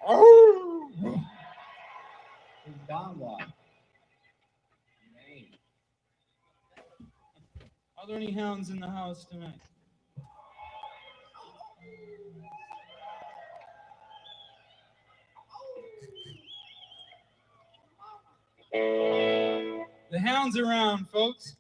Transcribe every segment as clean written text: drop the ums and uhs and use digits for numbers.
Don Walk. Are there any hounds in the house tonight? The hound's around, folks.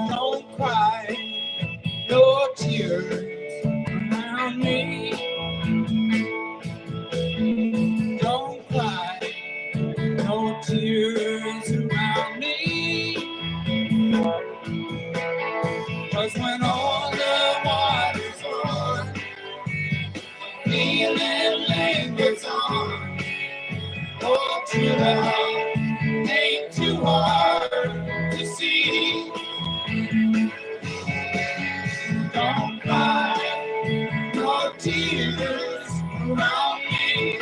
Don't cry, no tears around me. Don't cry, no tears around me. 'Cause when all the water's gone, feeling lingers on. Oh, true love ain't too hard to see. Don't cry, no tears around me.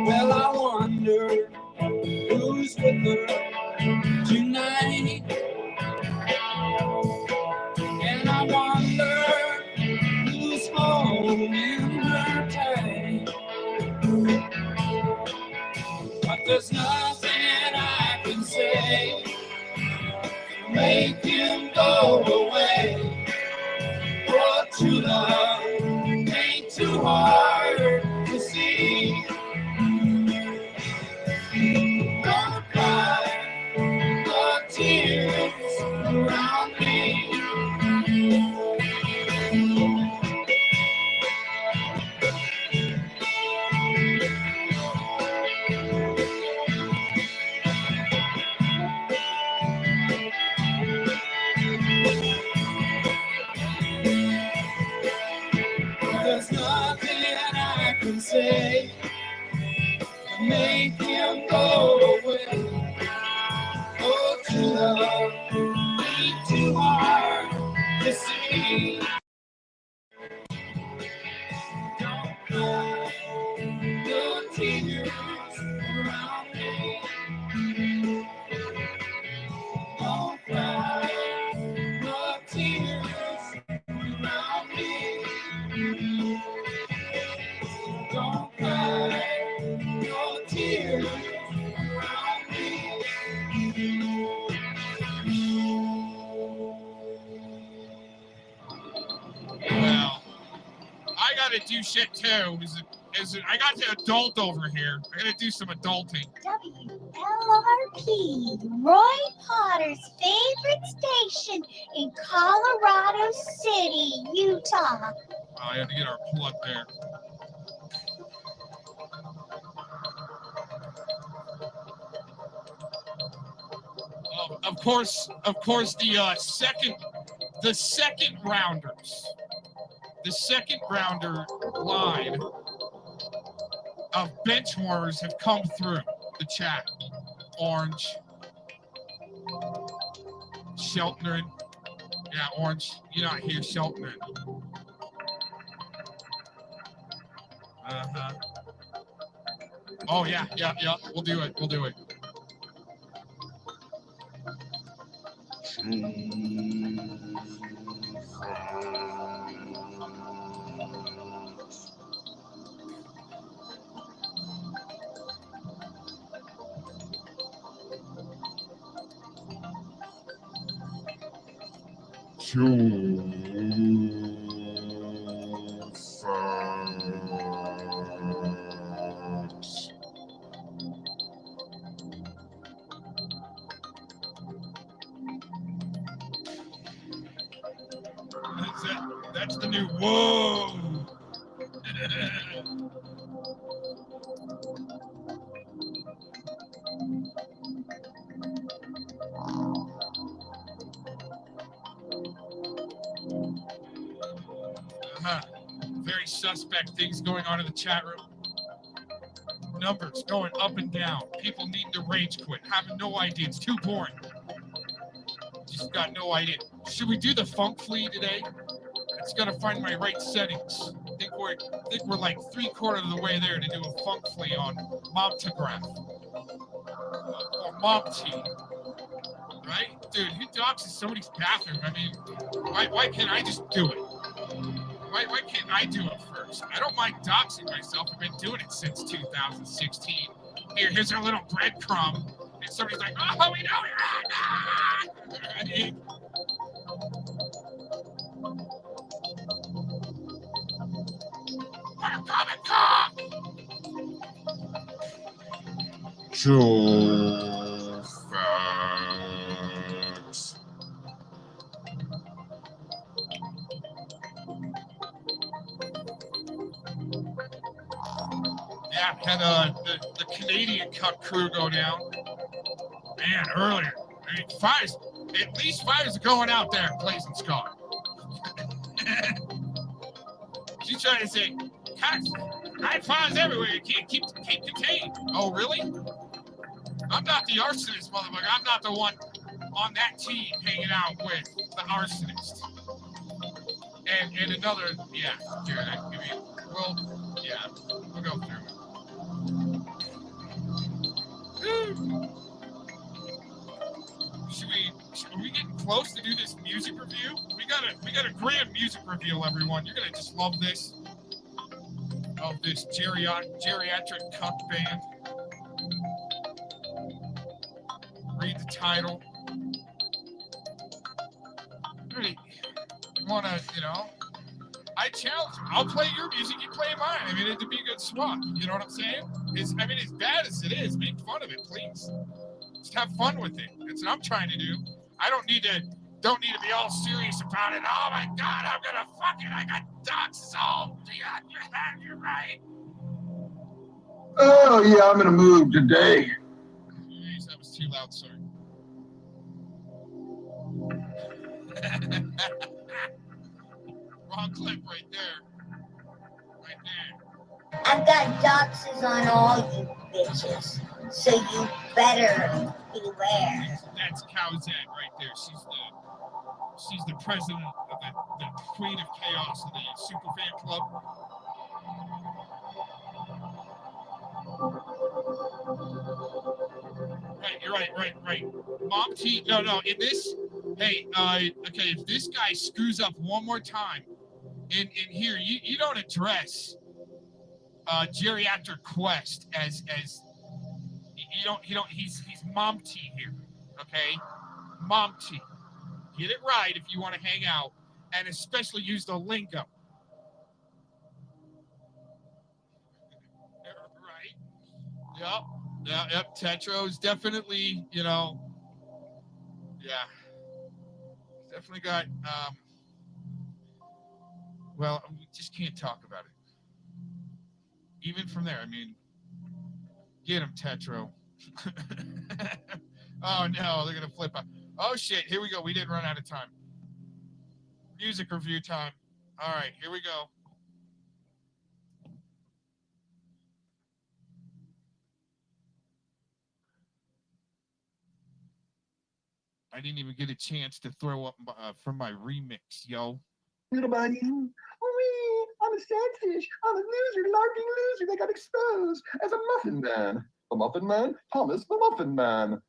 Well, I wonder who's with her tonight, and I wonder who's holding her tight. But there's nothing I can say to make him go away. Oh, true love ain't too hard to see. Don't cry, no tears around me. There's nothing I can say to make him go away. Oh, true love ain't too hard to see. Don't cry, no tears around me. Don't cry, no tears around me. Don't cry, no tears around me. Well, I gotta do shit too. I got the adult over here. I gotta do some adulting. WLRP, Roy Potter's favorite station in Colorado City, Utah. I had to get our plug there. Of course, the second rounders, the second rounder line of bench warmers have come through the chat. Orange, Shelton, yeah, Orange, you're not here, Shelton. Oh yeah, we'll do it. That's the new whoa. Very suspect things going on in the chat room. Numbers going up and down. People needing to rage quit. Having no idea. It's too boring. Just got no idea. Should we do the funk flea today? It's got to find my right settings. think we're like 3/4 of the way there to do a funk flea on Momtograph. Or Momty. Right? Dude, who doxes somebody's bathroom? I mean, why can't I just do it? Why can't I do it first? I don't mind doxing myself. I've been doing it since 2016. Here's our little breadcrumb. And somebody's like, oh, we know you're at. Right? Joe Facts. Yeah, had the Canadian Cup crew go down. Man, earlier. I mean, at least fires are going out there blazing Scott. She's trying to say, night fires everywhere. You can't keep contained. Oh, really? I'm not the arsonist, motherfucker. I'm not the one on that team hanging out with the arsonist. And another, yeah, Jared, I mean, well, yeah, we'll go through it. Are we getting close to do this music review? We got a grand music reveal, everyone. You're gonna just love this. Of this geriatric cuck band. Read the title. Really, you wanna, I challenge you. I'll play your music, you play mine. I mean, it'd be a good swap. You know what I'm saying? As bad as it is, make fun of it, please. Just have fun with it. That's what I'm trying to do. I don't need to be all serious about it. Oh my God, I'm gonna I got doxes all. You're right. Oh yeah, I'm gonna move today. Jeez, that was too loud, sorry. Wrong clip right there. Right there. I've got doxes on all you bitches, so you better beware. That's Cowzette right there. She's the president of the queen of chaos of the Superfan club. Right, you're right. Mom T, no, in this, hey, okay, if this guy screws up one more time, in here, you don't address Geriatric Quest as he's Mom T here, okay? Mom T. Get it right if you want to hang out, and especially use the lingo. Right? Yep. Tetro's definitely, yeah. Definitely got, well, we just can't talk about it. Even from there, I mean, get him, Tetro. Oh, no, they're going to flip out. Oh, shit, here we go. We didn't run out of time. Music review time. All right, here we go. I didn't even get a chance to throw up from my remix, yo. Little buddy. Oh, I'm a sad fish. I'm a loser, larking loser that got exposed as a muffin man. The Muffin Man? Thomas the Muffin Man.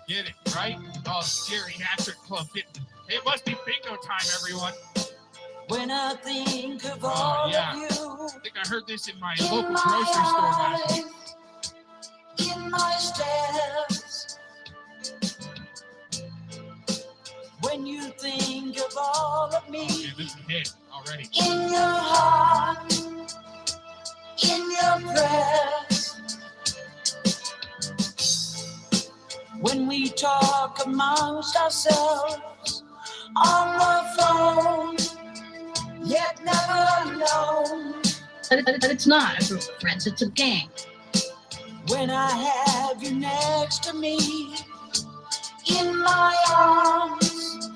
Get it, right? Oh, Geriatric Club. It must be bingo time, everyone. When I think of all of you, I think I heard this in my local grocery store last week. In my steps, when you think of all of me, okay, this is a hit already. In your heart, in your breath, when we talk amongst ourselves on the phone, yet never alone. But it's not a group of friends, it's a gang. When I have you next to me, in my arms,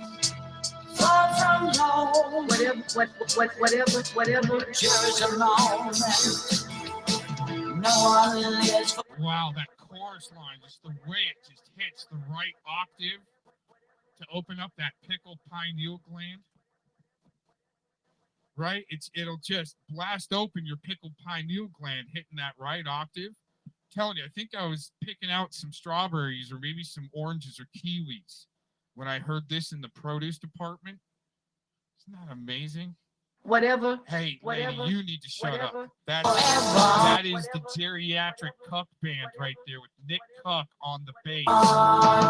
far from home. Whatever. Just a moment. No one lives for. Wow, that chorus line, just the way it just hits the right octave to open up that pickled pineal gland. Right? It'll just blast open your pickled pineal gland hitting that right octave. I'm telling you, I think I was picking out some strawberries or maybe some oranges or kiwis when I heard this in the produce department. Isn't that amazing? Whatever. Hey, lady, you need to shut up. Whatever. That is the geriatric Cuck band right there with Nick Cuck on the bass.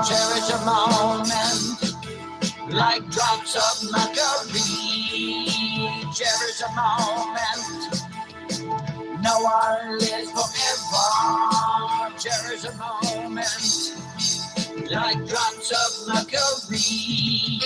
Cherish a moment like drops of mercury. Cherish a moment. No one lives forever. Cherish a moment like drops of mercury.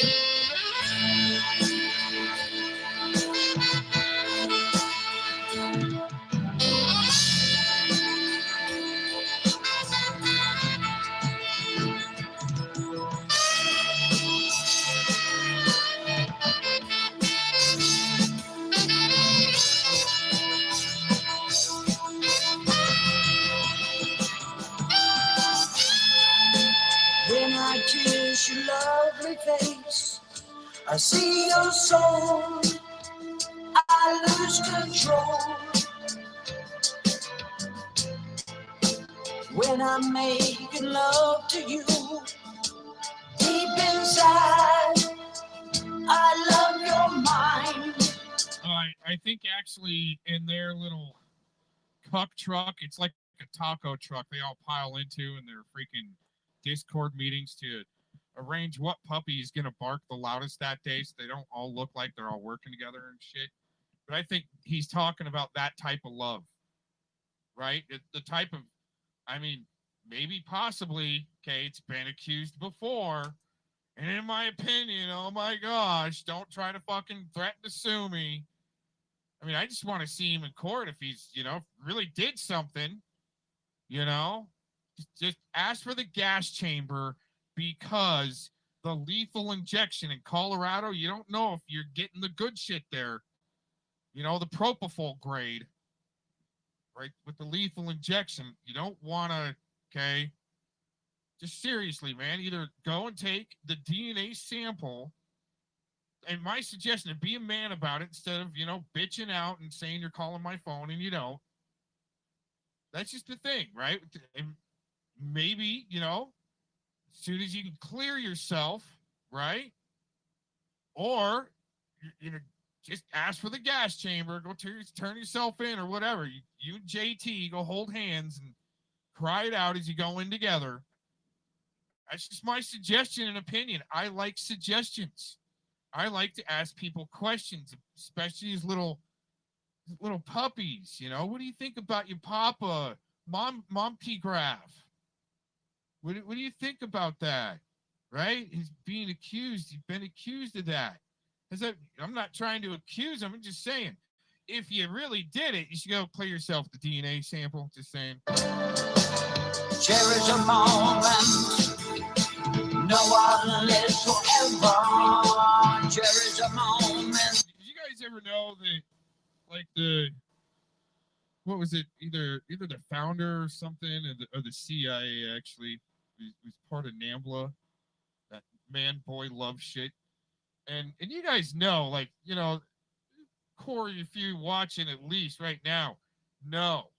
When I kiss your lovely face, I see your soul, I lose control. When I'm making love to you, deep inside, I love your mind. I think actually in their little Cuck truck, it's like a taco truck they all pile into in their freaking Discord meetings to arrange what puppy is going to bark the loudest that day so they don't all look like they're all working together and shit. But I think he's talking about that type of love, right? The type of, I mean, maybe possibly, okay, it's been accused before. And in my opinion, oh my gosh, don't try to fucking threaten to sue me. I mean, I just want to see him in court if he's, really did something, Just ask for the gas chamber because the lethal injection in Colorado, you don't know if you're getting the good shit there. The propofol grade, right? With the lethal injection, you don't want to, okay? Just seriously, man, either go and take the DNA sample. And my suggestion is be a man about it instead of, bitching out and saying you're calling my phone and you don't. That's just the thing, right? And maybe, as soon as you can clear yourself, right? Or, just ask for the gas chamber, go turn yourself in or whatever. You and JT go hold hands and cry it out as you go in together. That's just my suggestion and opinion. I like suggestions. I like to ask people questions, especially these little puppies. What do you think about your papa, Mom P. Graf? What do you think about that? Right? He's being accused. He's been accused of that. I'm not trying to accuse him. I'm just saying, if you really did it, you should go clear yourself the DNA sample. Just saying. Cherish a moment. No one lives forever. Cherish a moment. Did you guys ever know that, like what was it? Either the founder or something, or the CIA actually was part of NAMBLA, that man boy love shit. And you guys know, like, Corey, if you're watching at least right now, know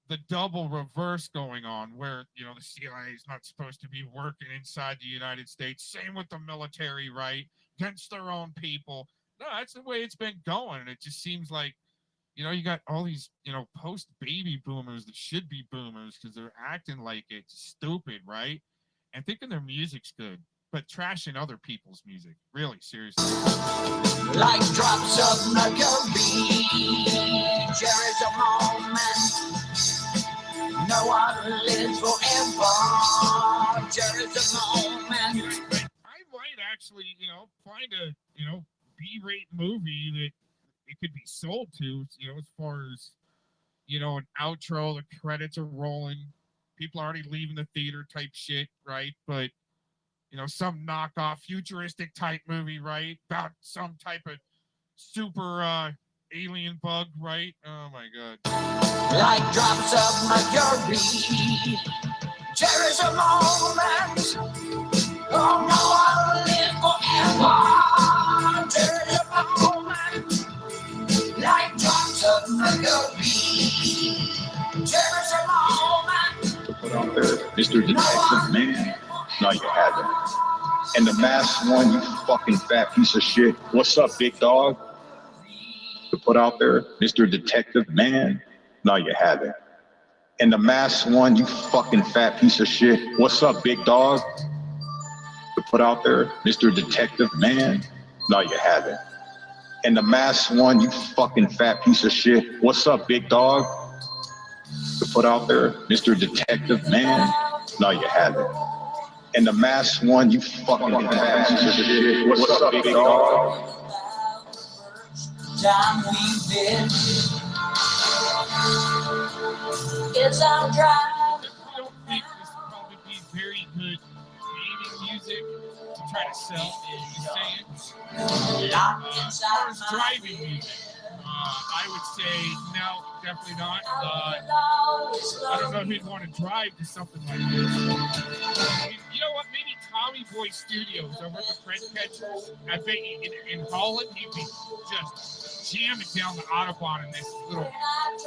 the double reverse going on where, the CIA is not supposed to be working inside the United States. Same with the military, right? Against their own people. No, that's the way it's been going. And it just seems like, you got all these, post-baby boomers that should be boomers because they're acting like it's stupid, right? And thinking their music's good, but trashing other people's music. Really, seriously. Like drops of mercury, cherish a moment. No one lives forever. Cherish a moment. I might actually, find a, B-rate movie that it could be sold to, as far as, an outro, the credits are rolling, people are already leaving the theater type shit, right? But, some knockoff futuristic type movie, right? About some type of super alien bug, right? Oh my God. Like drops of mercury, Cherish a moment. Oh no, I'll live forever. Cherish a moment. Like drops of mercury. Cherish a moment. Put out there, Mr. Detective Man. No, you haven't. And the masked one, you fucking fat piece of shit. What's up, big dog? To put out there, Mr. Detective Man. No, you haven't. And the masked one, you fucking fat piece of shit. What's up, big dog? To put out there, Mr. Detective Man. No, you haven't. And the masked one, you fucking fat piece of shit. What's up, big dog? To put out there, Mr. Detective Man. No, you haven't. And the masked one, you fucking fat piece of shit. What's up, big dog? Time we've been. It's our drive. I don't think this would probably be very good gaming music to try to sell. Just saying. As far as driving music, I would say no, definitely not. I don't know if he'd want to drive to something like this. You know what? Maybe Tommy Boy Studios over at the French Catchers. I bet in Holland he'd be just jamming down the Autobahn in this little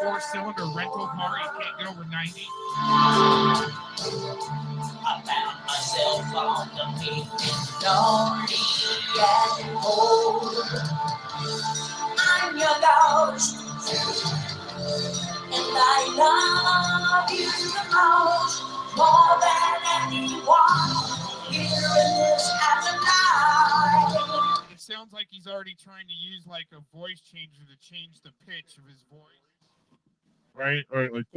4-cylinder rental car. You can't get over 90. I found myself on the beach, lonely and cold. I'm your ghost, and I love you the most, more than anyone here in this afterlife. It sounds like he's already trying to use like a voice changer to change the pitch of his voice. Right? Or like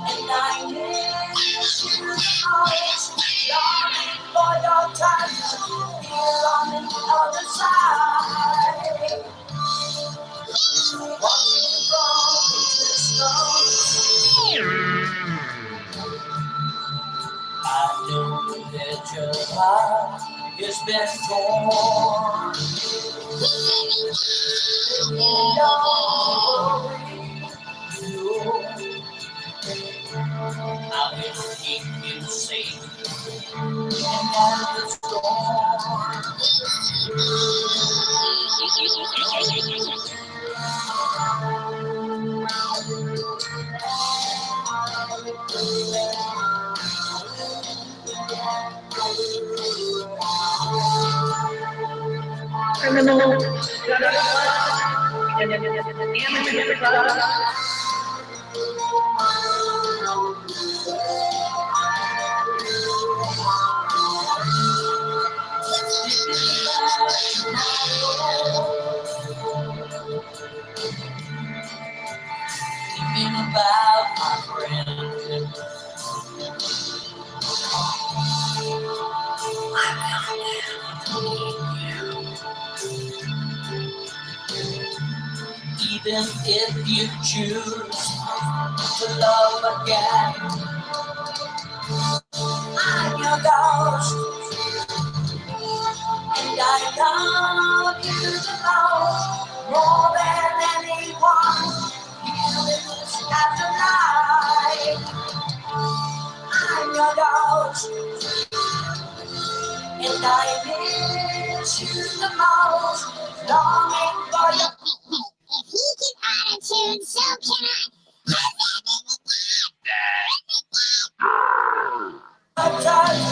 And I miss you the most, longing for your touch here on the other side. Watching from the stars, I know that your heart has been torn. Don't worry, I will keep you safe and out of the storm. Thinking about my friend. Even if you choose to love again, I'm your ghost, and I love you the most, more than anyone here in this afterlife. I'm your ghost, and I miss you the most, longing for your. If he can auto-tune, so can A touch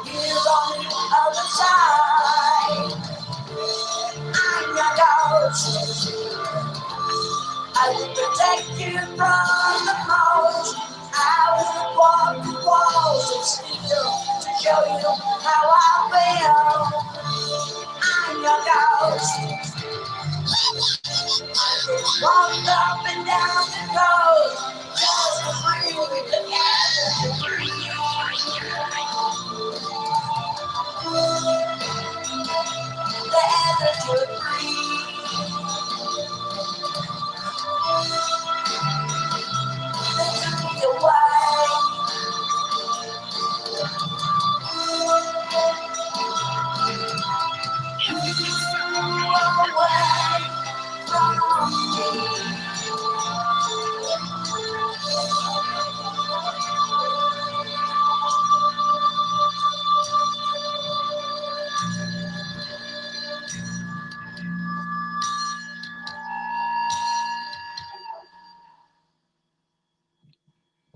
is on the other side. I'm your ghost. I will protect you from the most. I will walk the walls and steal to show you how I feel. I'm your ghost. Walk up and down the road, just to bring you together. Together to breathe. They took me away.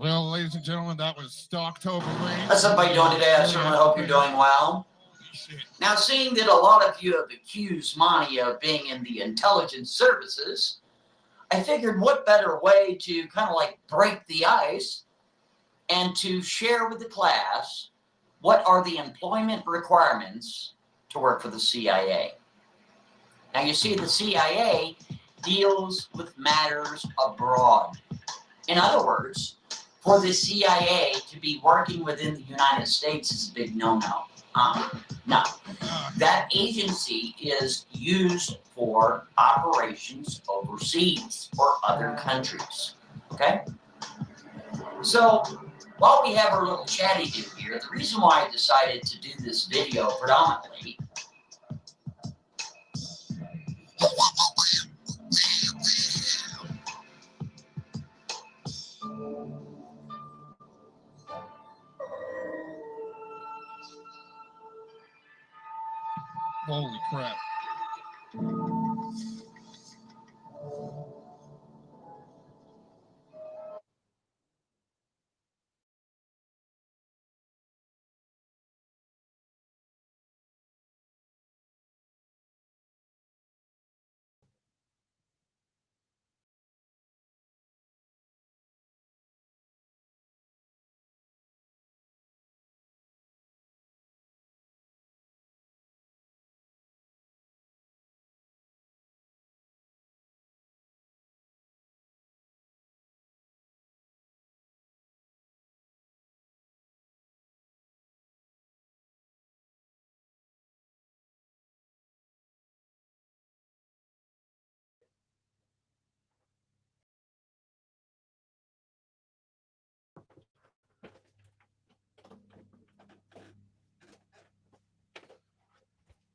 Well, ladies and gentlemen, that was Stocktober Rain. How's everybody doing today? I certainly hope you're doing well. Now, seeing that a lot of you have accused Monty of being in the intelligence services, I figured what better way to kind of like break the ice and to share with the class what are the employment requirements to work for the CIA. Now, you see, the CIA deals with matters abroad. In other words, for the CIA to be working within the United States is a big no-no. No. That agency is used for operations overseas or other countries. Okay? So, while we have our little chatty-do here, the reason why I decided to do this video predominantly Holy crap.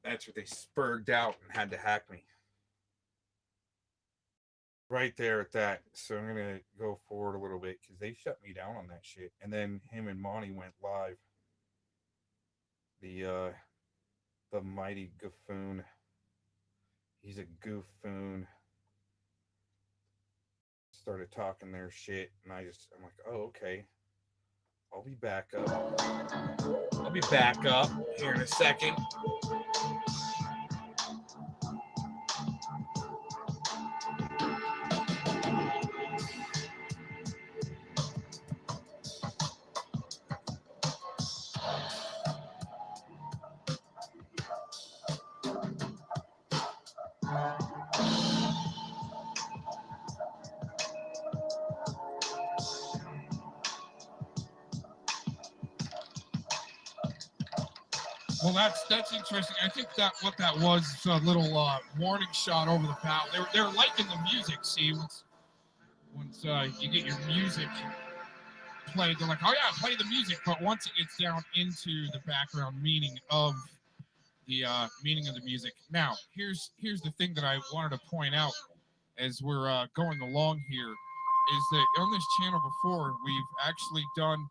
That's what they spurred out and had to hack me. Right there at that. So I'm gonna go forward a little bit because they shut me down on that shit. And then him and Monty went live. The mighty Goofoon. He's a goofoon. Started talking their shit, and I'm like, oh, okay. I'll be back up. I'll be back up here in a second. Well, that's interesting. I think that what that was a little warning shot over the bow. They're liking the music. See, once you get your music played, they're like, oh yeah, play the music. But once it gets down into the background meaning of the music. Now, here's the thing that I wanted to point out as we're going along here is that on this channel before we've actually done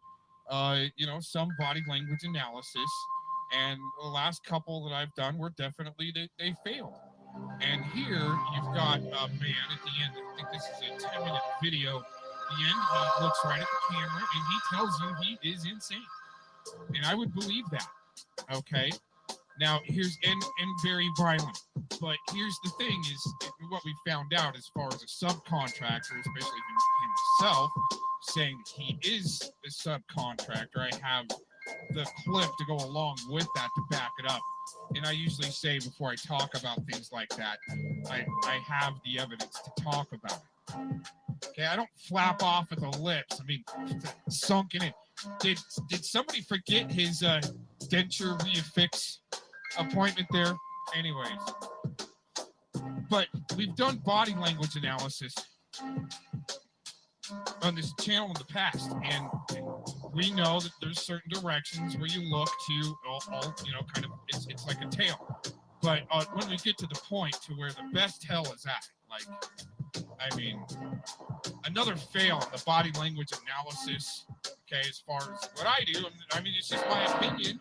some body language analysis. And the last couple that I've done were definitely they failed. And here you've got a man at the end. I think this is a 10-minute video. At the end, he looks right at the camera and he tells you he is insane. And I would believe that. Okay. Now here's and very violent. But here's the thing is what we found out as far as a subcontractor, especially himself, saying that he is a subcontractor. I have the clip to go along with that to back it up. And I usually say before I talk about things like that, I have the evidence to talk about it. Okay, I don't flap off at the lips. I mean, sunk in it. Did somebody forget his denture refix appointment there? Anyways, but we've done body language analysis on this channel in the past, and we know that there's certain directions where you look to kind of it's like a tail. But when we get to the point to where the best hell is at, like, I mean, another fail in the body language analysis. Okay, as far as what I do, I mean, it's just my opinion.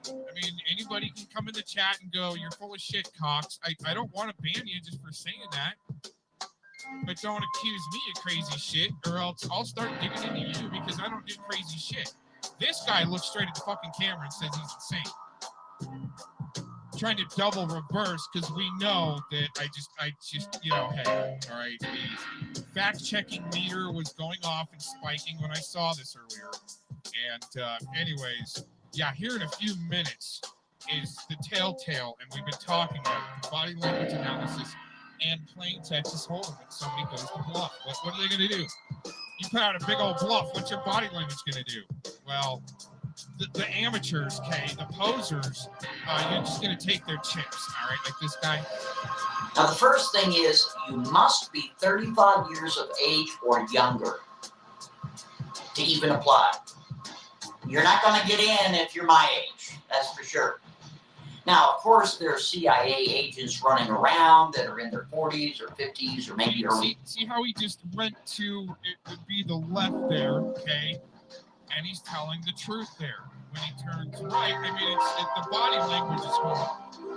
I mean, anybody can come in the chat and go, "You're full of shit, Cox." I don't want to ban you just for saying that. But don't accuse me of crazy shit, or else I'll start digging into you because I don't do crazy shit. This guy looks straight at the fucking camera and says he's insane. Trying to double reverse because we know that I just, you know, hey, all right, the fact-checking meter was going off and spiking when I saw this earlier. And anyways, yeah, here in a few minutes is the telltale, and we've been talking about the body language analysis and playing Texas Hold'em when somebody goes to bluff. What are they going to do? You put out a big old bluff. What's your body language going to do? Well, the amateurs, okay, the posers, you're just going to take their chips, all right, like this guy. Now, the first thing is you must be 35 years of age or younger to even apply. You're not going to get in if you're my age, that's for sure. Now, of course, there are CIA agents running around that are in their 40s or 50s or maybe early. See how he just went to, it would be the left there, okay? And he's telling the truth there. When he turns right, I mean, the body language is horrible.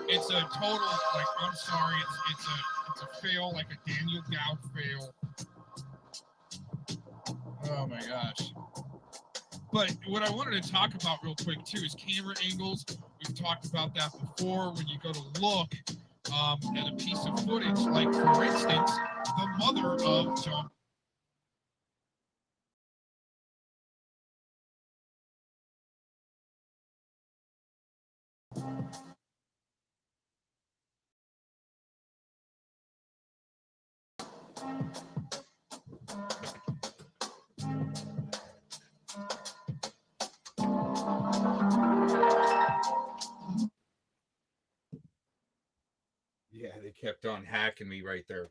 It's a total, like, I'm sorry, it's a fail, like a Daniel Gow fail. Oh my gosh. But what I wanted to talk about real quick too is camera angles. We've talked about that before. When you go to look at a piece of footage, like for instance, the mother of John. Yeah, they kept on hacking me right there.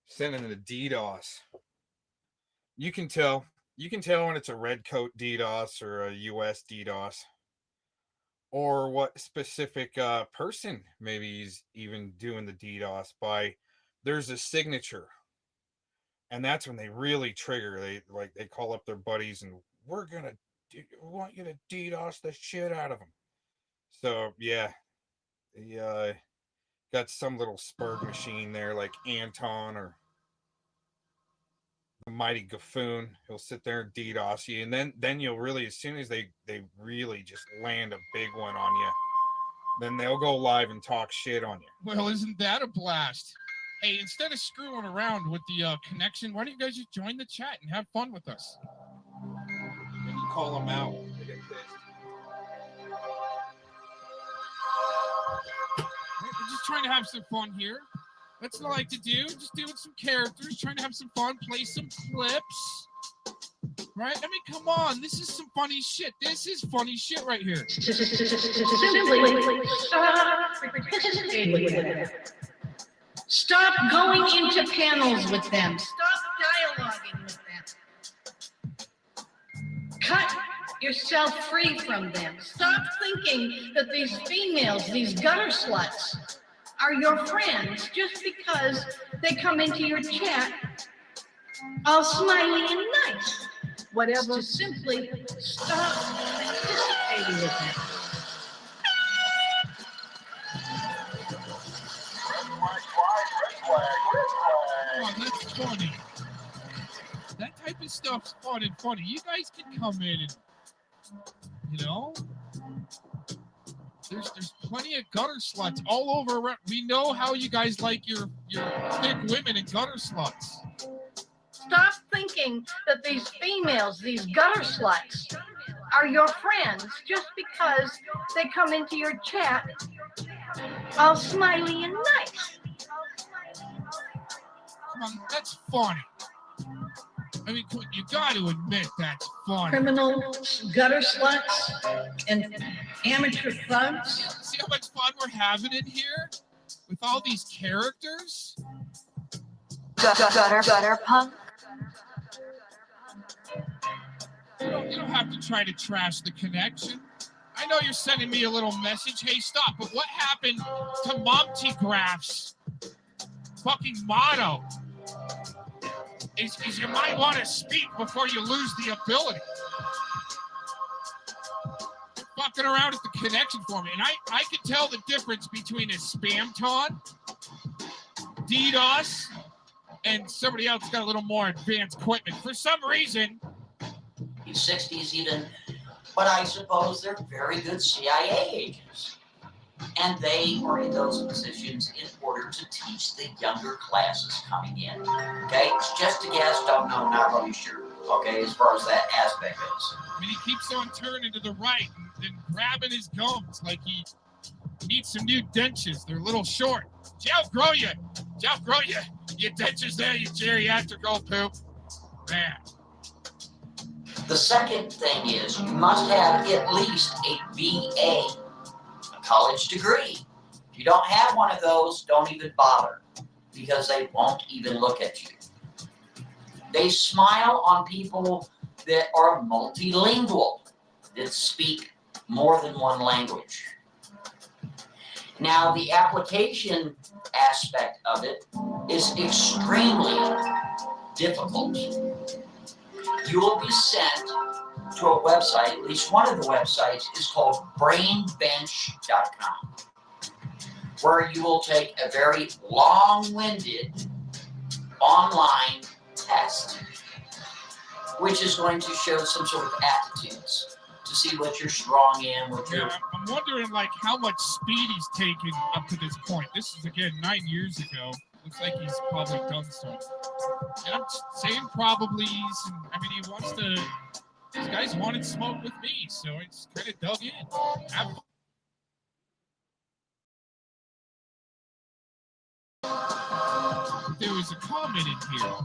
Sending the DDoS. You can tell when it's a red coat DDoS or a US DDoS. Or what specific person maybe is even doing the DDoS by. There's a signature. And that's when they really trigger. They call up their buddies and we want you to DDoS the shit out of them. So yeah, got some little spurg machine there like Anton or the mighty Gaffoon. He'll sit there and DDoS you, and then you'll really, as soon as they really just land a big one on you, then they'll go live and talk shit on you. Well, isn't that a blast? Hey, instead of screwing around with the connection, why don't you guys just join the chat and have fun with us? When you call them out, they get pissed. We're just trying to have some fun here. That's what I like to do. Just doing some characters, trying to have some fun, play some clips. Right? I mean, come on. This is some funny shit. This is funny shit right here. Stop going into panels with them. Stop dialoguing with them. Cut yourself free from them. Stop thinking that these females, these gutter sluts, are your friends just because they come into your chat all smiley and nice. Whatever, simply stop participating with them. Oh, that's funny. That type of stuff's fun and funny. You guys can come in and, you know, there's plenty of gutter sluts all over around. We know how you guys like your thick women and gutter sluts. Stop thinking that these females, these gutter sluts, are your friends just because they come into your chat all smiley and nice. That's funny. I mean, you got to admit that's funny. Criminal gutter sluts and amateur thugs. See how much fun we're having in here with all these characters? Gutter punk. You don't have to try to trash the connection. I know you're sending me a little message. Hey, stop. But what happened to Monty Graph's fucking motto? Is you might want to speak before you lose the ability. You're fucking around with the connection for me. And I can tell the difference between a spam taunt, DDoS, and somebody else got a little more advanced equipment. For some reason, 60s even, but I suppose they're very good CIA agents. And they were in those positions in order to teach the younger classes coming in. Okay, it's just a guess, don't know, not really sure. Okay, as far as that aspect goes. I mean, he keeps on turning to the right and grabbing his gums like he needs some new dentures. They're a little short. Did you outgrow your dentures there, you geriatric old poop? Man. The second thing is you must have at least a BA, a college degree. If you don't have one of those, don't even bother, because they won't even look at you. They smile on people that are multilingual, that speak more than one language. Now, the application aspect of it is extremely difficult. You will be sent to a website, at least one of the websites is called brainbench.com, where you will take a very long-winded online test, which is going to show some sort of aptitudes to see what you're strong in, what you're... Yeah, I'm wondering, like, how much speed he's taken up to this point. This is, again, 9 years ago. Looks like he's probably done so. And I'm saying probably, I mean, he wants to... These guys wanted smoke with me, so it's kind of dug in. There was a comment in here.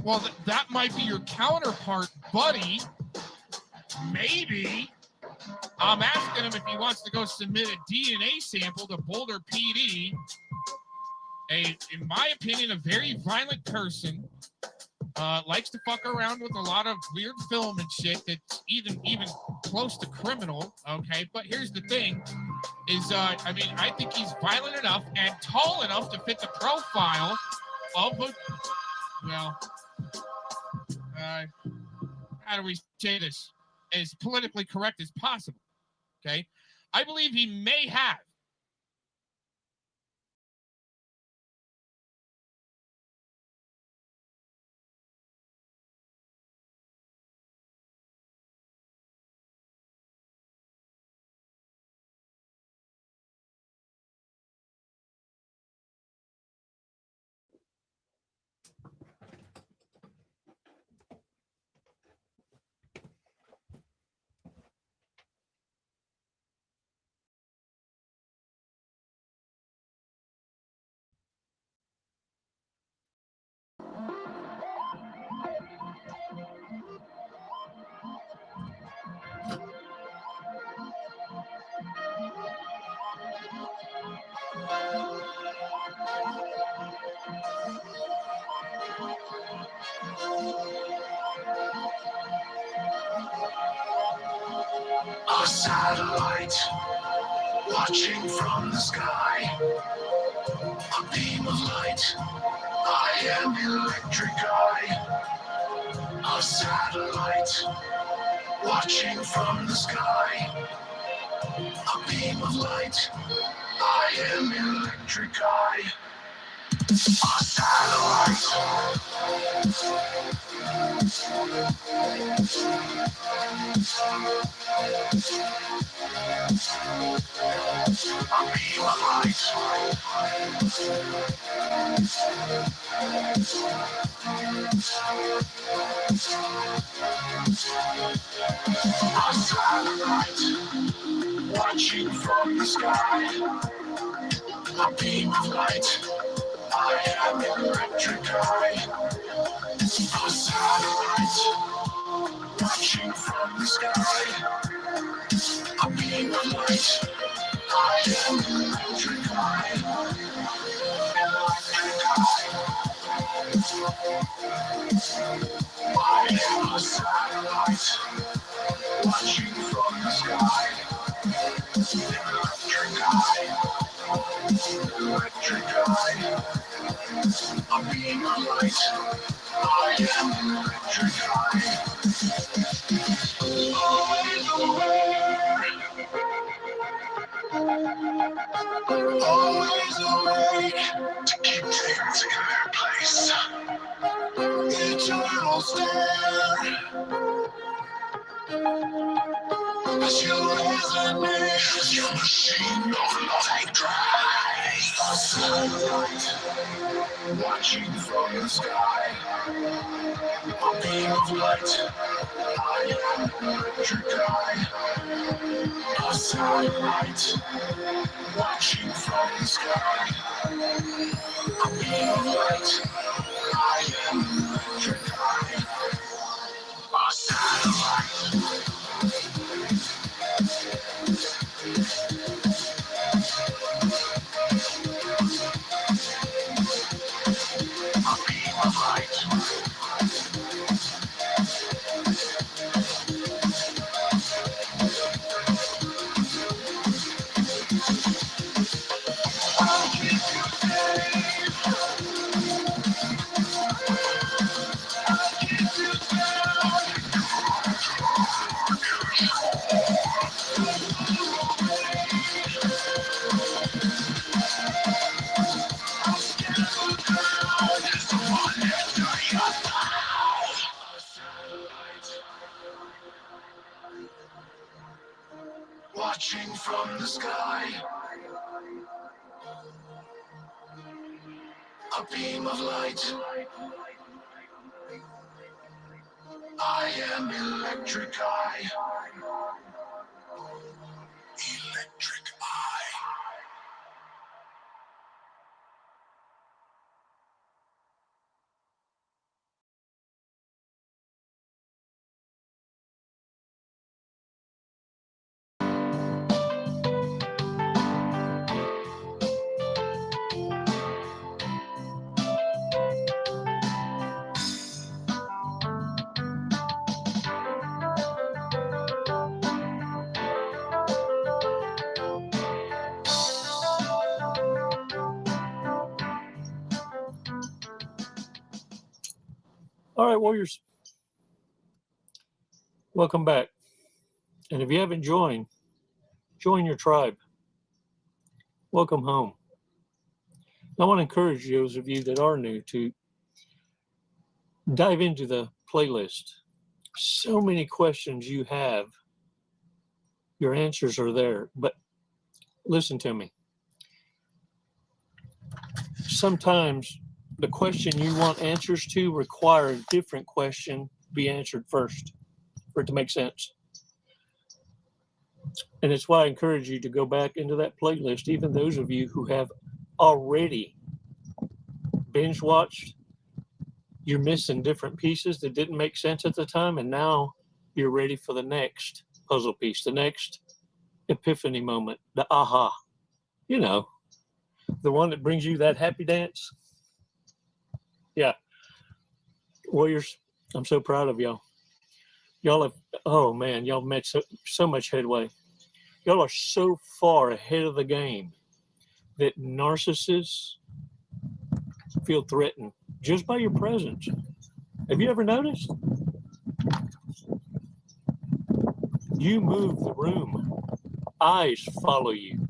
Well, that might be your counterpart, buddy. Maybe. I'm asking him if he wants to go submit a DNA sample to Boulder PD. In my opinion, a very violent person. Likes to fuck around with a lot of weird film and shit that's even close to criminal, okay? But here's the thing, is, I mean, I think he's violent enough and tall enough to fit the profile of a, well, how do we say this? As politically correct as possible, okay? I believe he may have. A satellite watching from the sky, a beam of light. I am electric eye. A satellite watching from the sky, a beam of light. I am electric eye. A satellite. A beam of light. A satellite watching from the sky, a beam of light. I am electric eye. A satellite watching from the sky, a beam of light. I am electric eye. I am a satellite watching from the sky. Electric eye. Electric eye. A beam of light. I am electric eye. always awake to keep things in their place. Eternal stare as you resonate as your machine of light drives. A satellite watching from the sky, a beam of light. I am electric eye. A satellite watching from the sky, a beam of light. I am electric eye. A satellite. A beam of light. I'll keep you safe. I'll keep you safe. Watching from the sky, a beam of light. I am electric eye. Electric eye. All right, Warriors. Welcome back. And if you haven't joined, join your tribe. Welcome home. I want to encourage those of you that are new to dive into the playlist. So many questions you have, your answers are there. But listen to me. Sometimes the question you want answers to require a different question be answered first for it to make sense. And it's why I encourage you to go back into that playlist, even those of you who have already binge watched. You're missing different pieces that didn't make sense at the time, and now you're ready for the next puzzle piece, the next epiphany moment, the aha. You know, the one that brings you that happy dance. Yeah. Warriors, I'm so proud of y'all. Y'all have, oh man, y'all made so much headway. Y'all are so far ahead of the game that narcissists feel threatened just by your presence. Have you ever noticed? You move the room. Eyes follow you.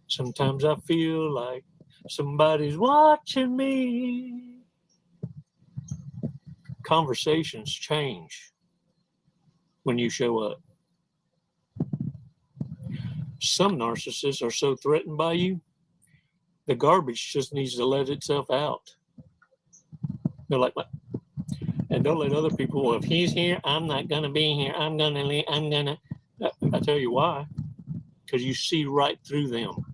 Sometimes I feel like somebody's watching me. Conversations change when you show up. Some narcissists are so threatened by you, the garbage just needs to let itself out. They're like, what? And don't let other people, well, if he's here, I'm not going to be here. I'm going to leave. I tell you why. Because you see right through them.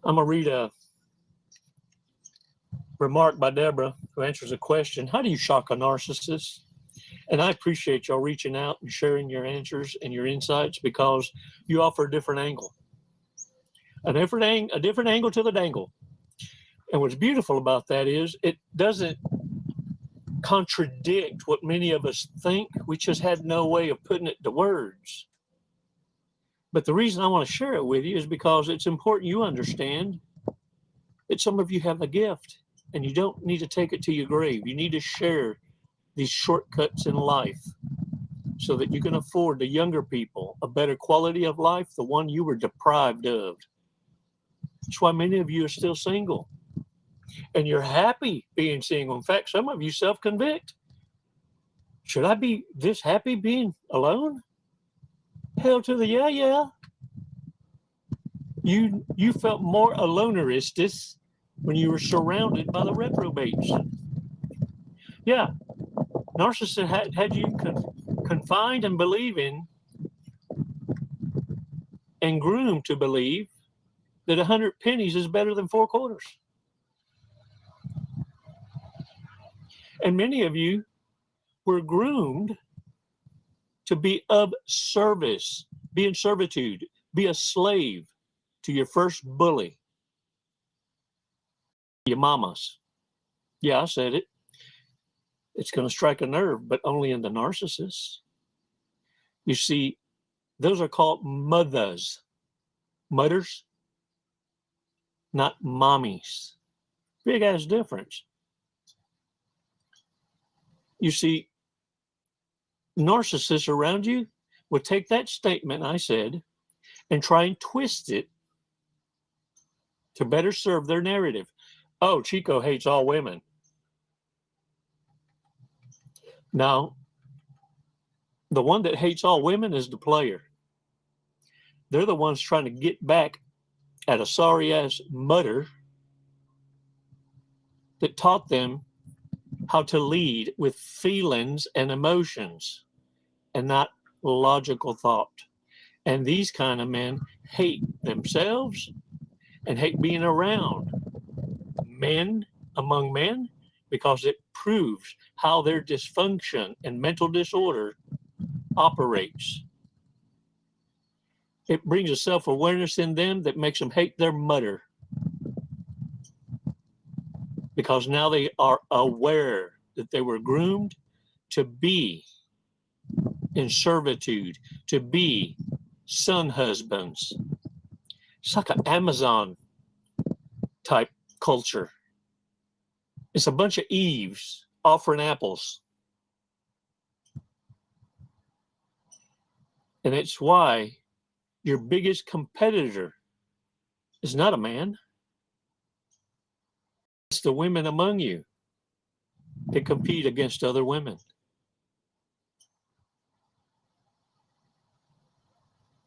I'm going to read a remark by Deborah, who answers a question. How do you shock a narcissist? And I appreciate y'all reaching out and sharing your answers and your insights, because you offer a different angle. A different angle to the dangle. And what's beautiful about that is it doesn't contradict what many of us think. We just had no way of putting it to words. But the reason I want to share it with you is because it's important you understand that some of you have a gift and you don't need to take it to your grave. You need to share these shortcuts in life so that you can afford the younger people a better quality of life, the one you were deprived of. That's why many of you are still single. And you're happy being single. In fact, some of you self-convict. Should I be this happy being alone? Hell to the yeah. You felt more aloneristic when you were surrounded by the reprobates. Yeah, narcissist had you confined and believing and groomed to believe that 100 pennies is better than 4 quarters. And many of you were groomed to be of service, be in servitude, be a slave to your first bully, your mamas. Yeah, I said it. It's going to strike a nerve, but only in the narcissist. You see, those are called mothers. Mothers, not mommies. Big ass difference. You see, narcissists around you will take that statement I said and try and twist it to better serve their narrative. Oh, Chico hates all women. Now, the one that hates all women is the player. They're the ones trying to get back at a sorry-ass mother that taught them how to lead with feelings and emotions and not logical thought. And these kind of men hate themselves and hate being around men among men because it proves how their dysfunction and mental disorder operates. It brings a self-awareness in them that makes them hate their mother, because now they are aware that they were groomed to be in servitude, to be son husbands. It's like an Amazon type culture. It's a bunch of Eves offering apples. And it's why your biggest competitor is not a man. It's the women among you that compete against other women.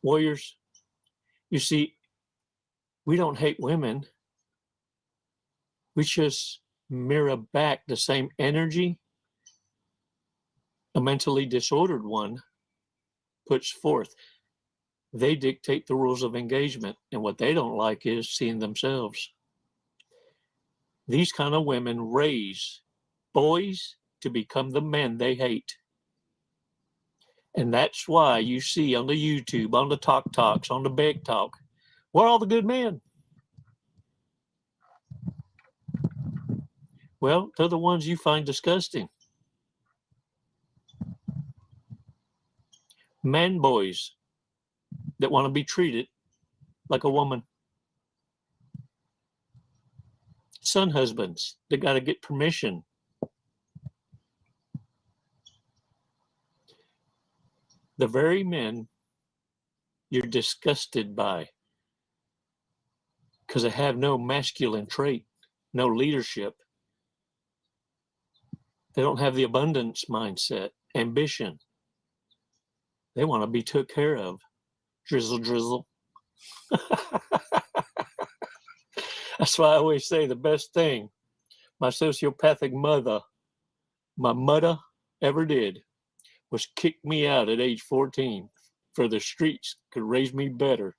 Warriors, you see, we don't hate women. We just mirror back the same energy a mentally disordered one puts forth. They dictate the rules of engagement, and what they don't like is seeing themselves. These kind of women raise boys to become the men they hate. And that's why you see on the YouTube, on the Talks, on the Big Talk, where are all the good men? Well, they're the ones you find disgusting. Man boys that want to be treated like a woman. Son husbands that got to get permission. The very men you're disgusted by because they have no masculine trait, no leadership. They don't have the abundance mindset, ambition. They want to be took care of. Drizzle, drizzle. That's why I always say the best thing my sociopathic mother, my mother, ever did was kick me out at age 14 for the streets could raise me better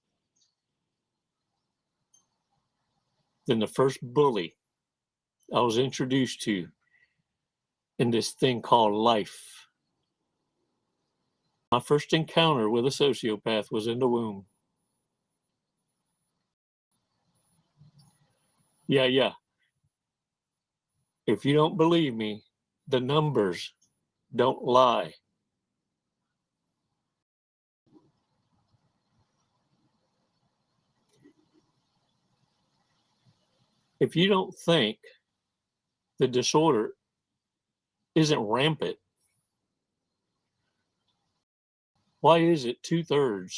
than the first bully I was introduced to in this thing called life. My first encounter with a sociopath was in the womb. Yeah. If you don't believe me, the numbers don't lie. If you don't think the disorder isn't rampant, Why is it 2/3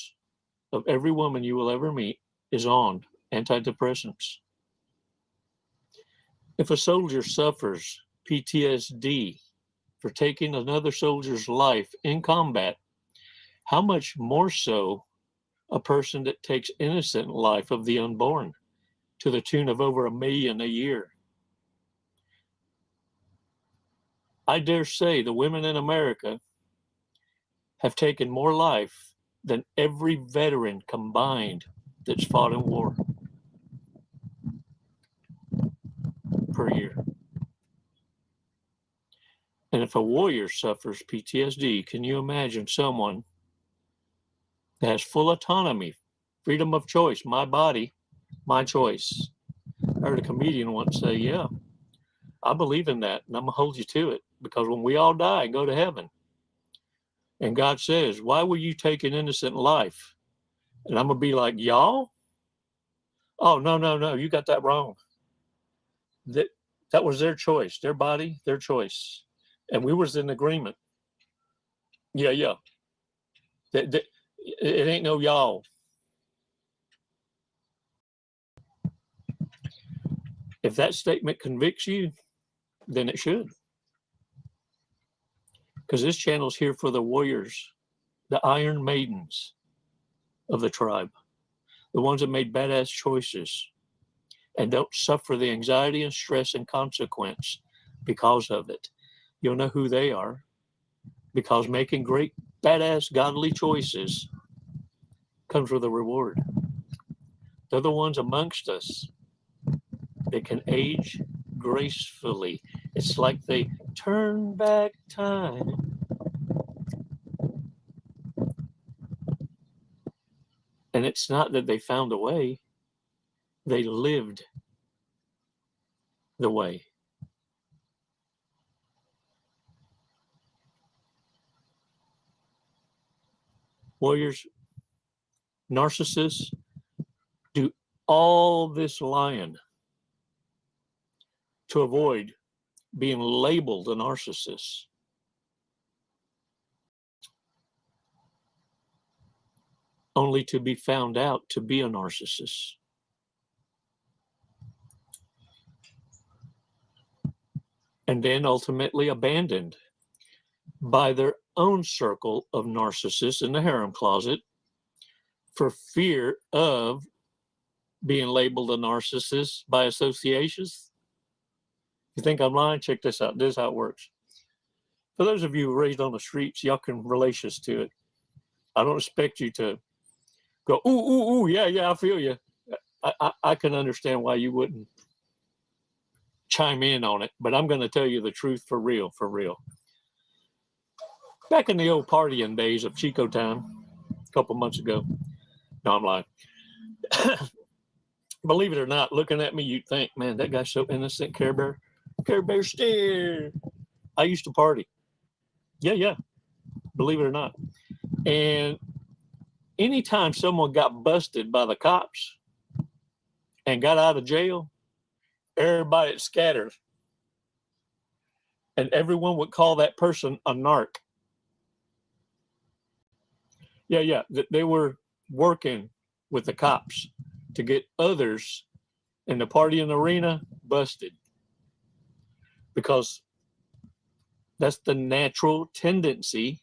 of every woman you will ever meet is on antidepressants? If a soldier suffers PTSD for taking another soldier's life in combat, how much more so a person that takes innocent life of the unborn to the tune of over 1 million a year? I dare say the women in America have taken more life than every veteran combined that's fought in war per year. And if a warrior suffers PTSD, can you imagine someone that has full autonomy, freedom of choice, my body, my choice? I heard a comedian once say, yeah, I believe in that, and I'm going to hold you to it, because when we all die and go to heaven, and God says, why will you take an innocent life? And I'm going to be like, y'all? Oh, no, you got that wrong. That was their choice, their body, their choice. And we was in agreement. Yeah. It ain't no y'all. If that statement convicts you, then it should. Because this channel's here for the warriors, the Iron Maidens of the tribe, the ones that made badass choices and don't suffer the anxiety and stress and consequence because of it. You'll know who they are, because making great, badass, godly choices comes with a reward. They're the ones amongst us that can age gracefully. It's like they turn back time. And it's not that they found a way, they lived the way. Warriors, narcissists do all this lying to avoid being labeled a narcissist. Only to be found out to be a narcissist. And then ultimately abandoned by their own circle of narcissists in the harem closet for fear of being labeled a narcissist by associations. You think I'm lying? Check this out. This is how it works. For those of you raised on the streets, y'all can relate us to it. I don't expect you to go, ooh, yeah, I feel you. I can understand why you wouldn't chime in on it, but I'm going to tell you the truth for real. Back in the old partying days of Chico time, a couple months ago. No, I'm lying. Believe it or not, looking at me, you'd think, man, that guy's so innocent. Care Bear stare. I used to party. Yeah. Believe it or not. And anytime someone got busted by the cops and got out of jail, everybody scattered. And everyone would call that person a narc. Yeah. They were working with the cops to get others in the partying arena busted. Because that's the natural tendency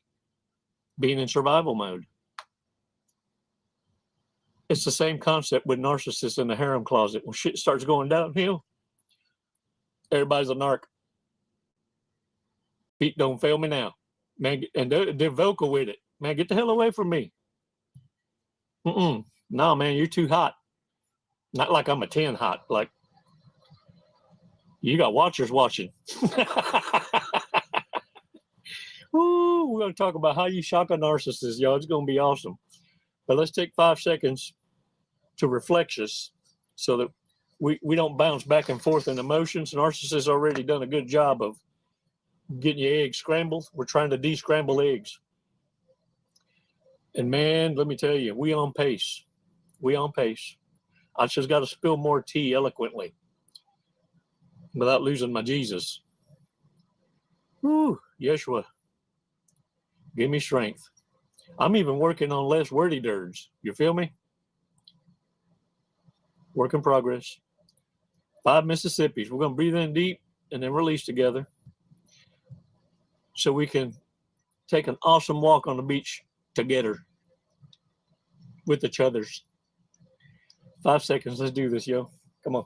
being in survival mode. It's the same concept with narcissists in the harem closet. When shit starts going downhill, everybody's a narc. Feet don't fail me now. Man, and they're vocal with it. Man, get the hell away from me. No, man, you're too hot. Not like I'm a 10 hot. Like, you got watchers watching. Woo, we're going to talk about how you shock a narcissist, y'all. It's going to be awesome. But let's take 5 seconds to reflect us so that we don't bounce back and forth in emotions. Narcissists already done a good job of getting your eggs scrambled. We're trying to de-scramble eggs. And man, let me tell you, we on pace. I just got to spill more tea eloquently without losing my Jesus. Woo, Yeshua, give me strength. I'm even working on less wordy dirds. You feel me? Work in progress. 5 Mississippis. We're going to breathe in deep and then release together so we can take an awesome walk on the beach together with each others. 5 seconds. Let's do this, yo. Come on.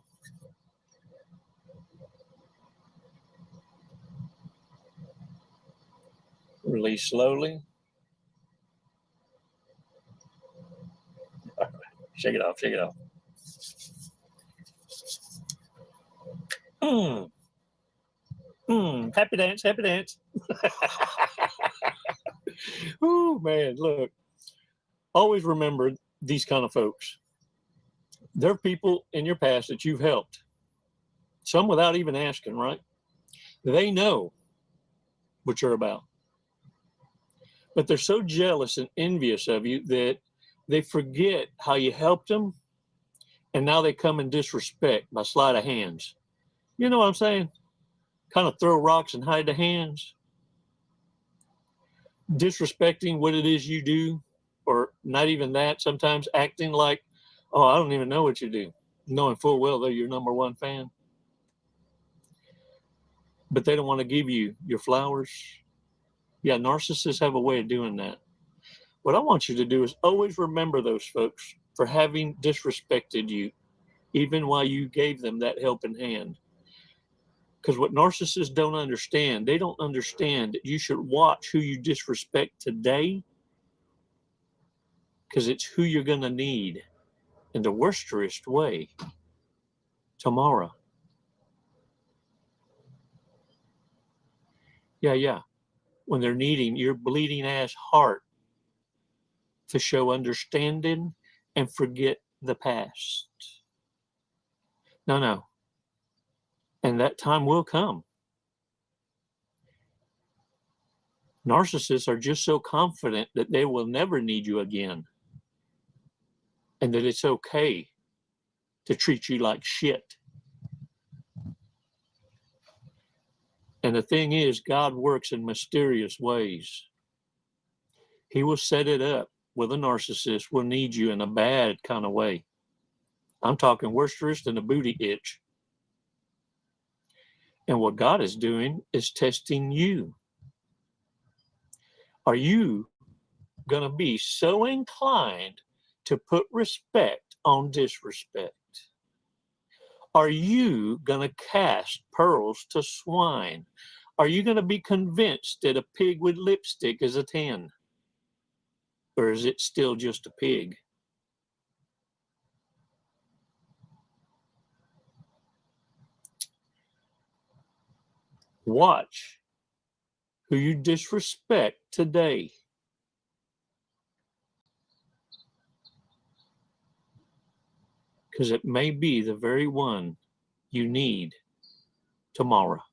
Release slowly. Shake it off. Shake it off. Happy dance. Happy dance. Oh, man. Look. Always remember these kind of folks. There are people in your past that you've helped. Some without even asking, right? They know what you're about. But they're so jealous and envious of you that they forget how you helped them, and now they come in disrespect by sleight of hands. You know what I'm saying? Kind of throw rocks and hide the hands. Disrespecting what it is you do, or not even that, sometimes acting like, oh, I don't even know what you do, knowing full well they're your number one fan. But they don't want to give you your flowers. Yeah, narcissists have a way of doing that. What I want you to do is always remember those folks for having disrespected you, even while you gave them that helping hand. Because what narcissists don't understand, they don't understand that you should watch who you disrespect today, because it's who you're going to need in the worst way tomorrow. Yeah. When they're needing your bleeding ass heart to show understanding and forget the past. No. And that time will come. Narcissists are just so confident that they will never need you again, and that it's okay to treat you like shit. And the thing is, God works in mysterious ways. He will set it up with a narcissist will need you in a bad kind of way. I'm talking worse than a booty itch. And what God is doing is testing you. Are you going to be so inclined to put respect on disrespect? Are you going to cast pearls to swine? Are you going to be convinced that a pig with lipstick is a 10? Or is it still just a pig? Watch who you disrespect today. Because it may be the very one you need tomorrow.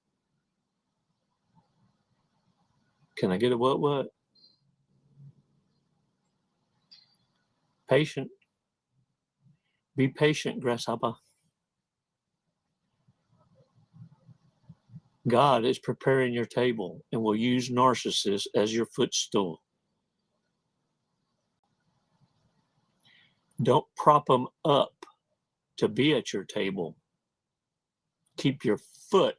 Can I get a what? Patient. Be patient, grasshopper. God is preparing your table and will use narcissists as your footstool. Don't prop them up to be at your table. Keep your foot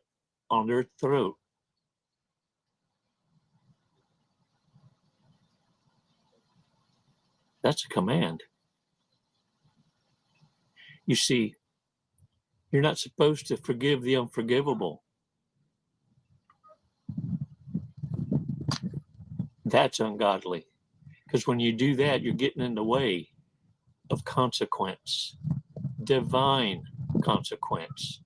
on their throat. That's a command. You see, you're not supposed to forgive the unforgivable. That's ungodly. Because when you do that, you're getting in the way of consequence, divine consequence.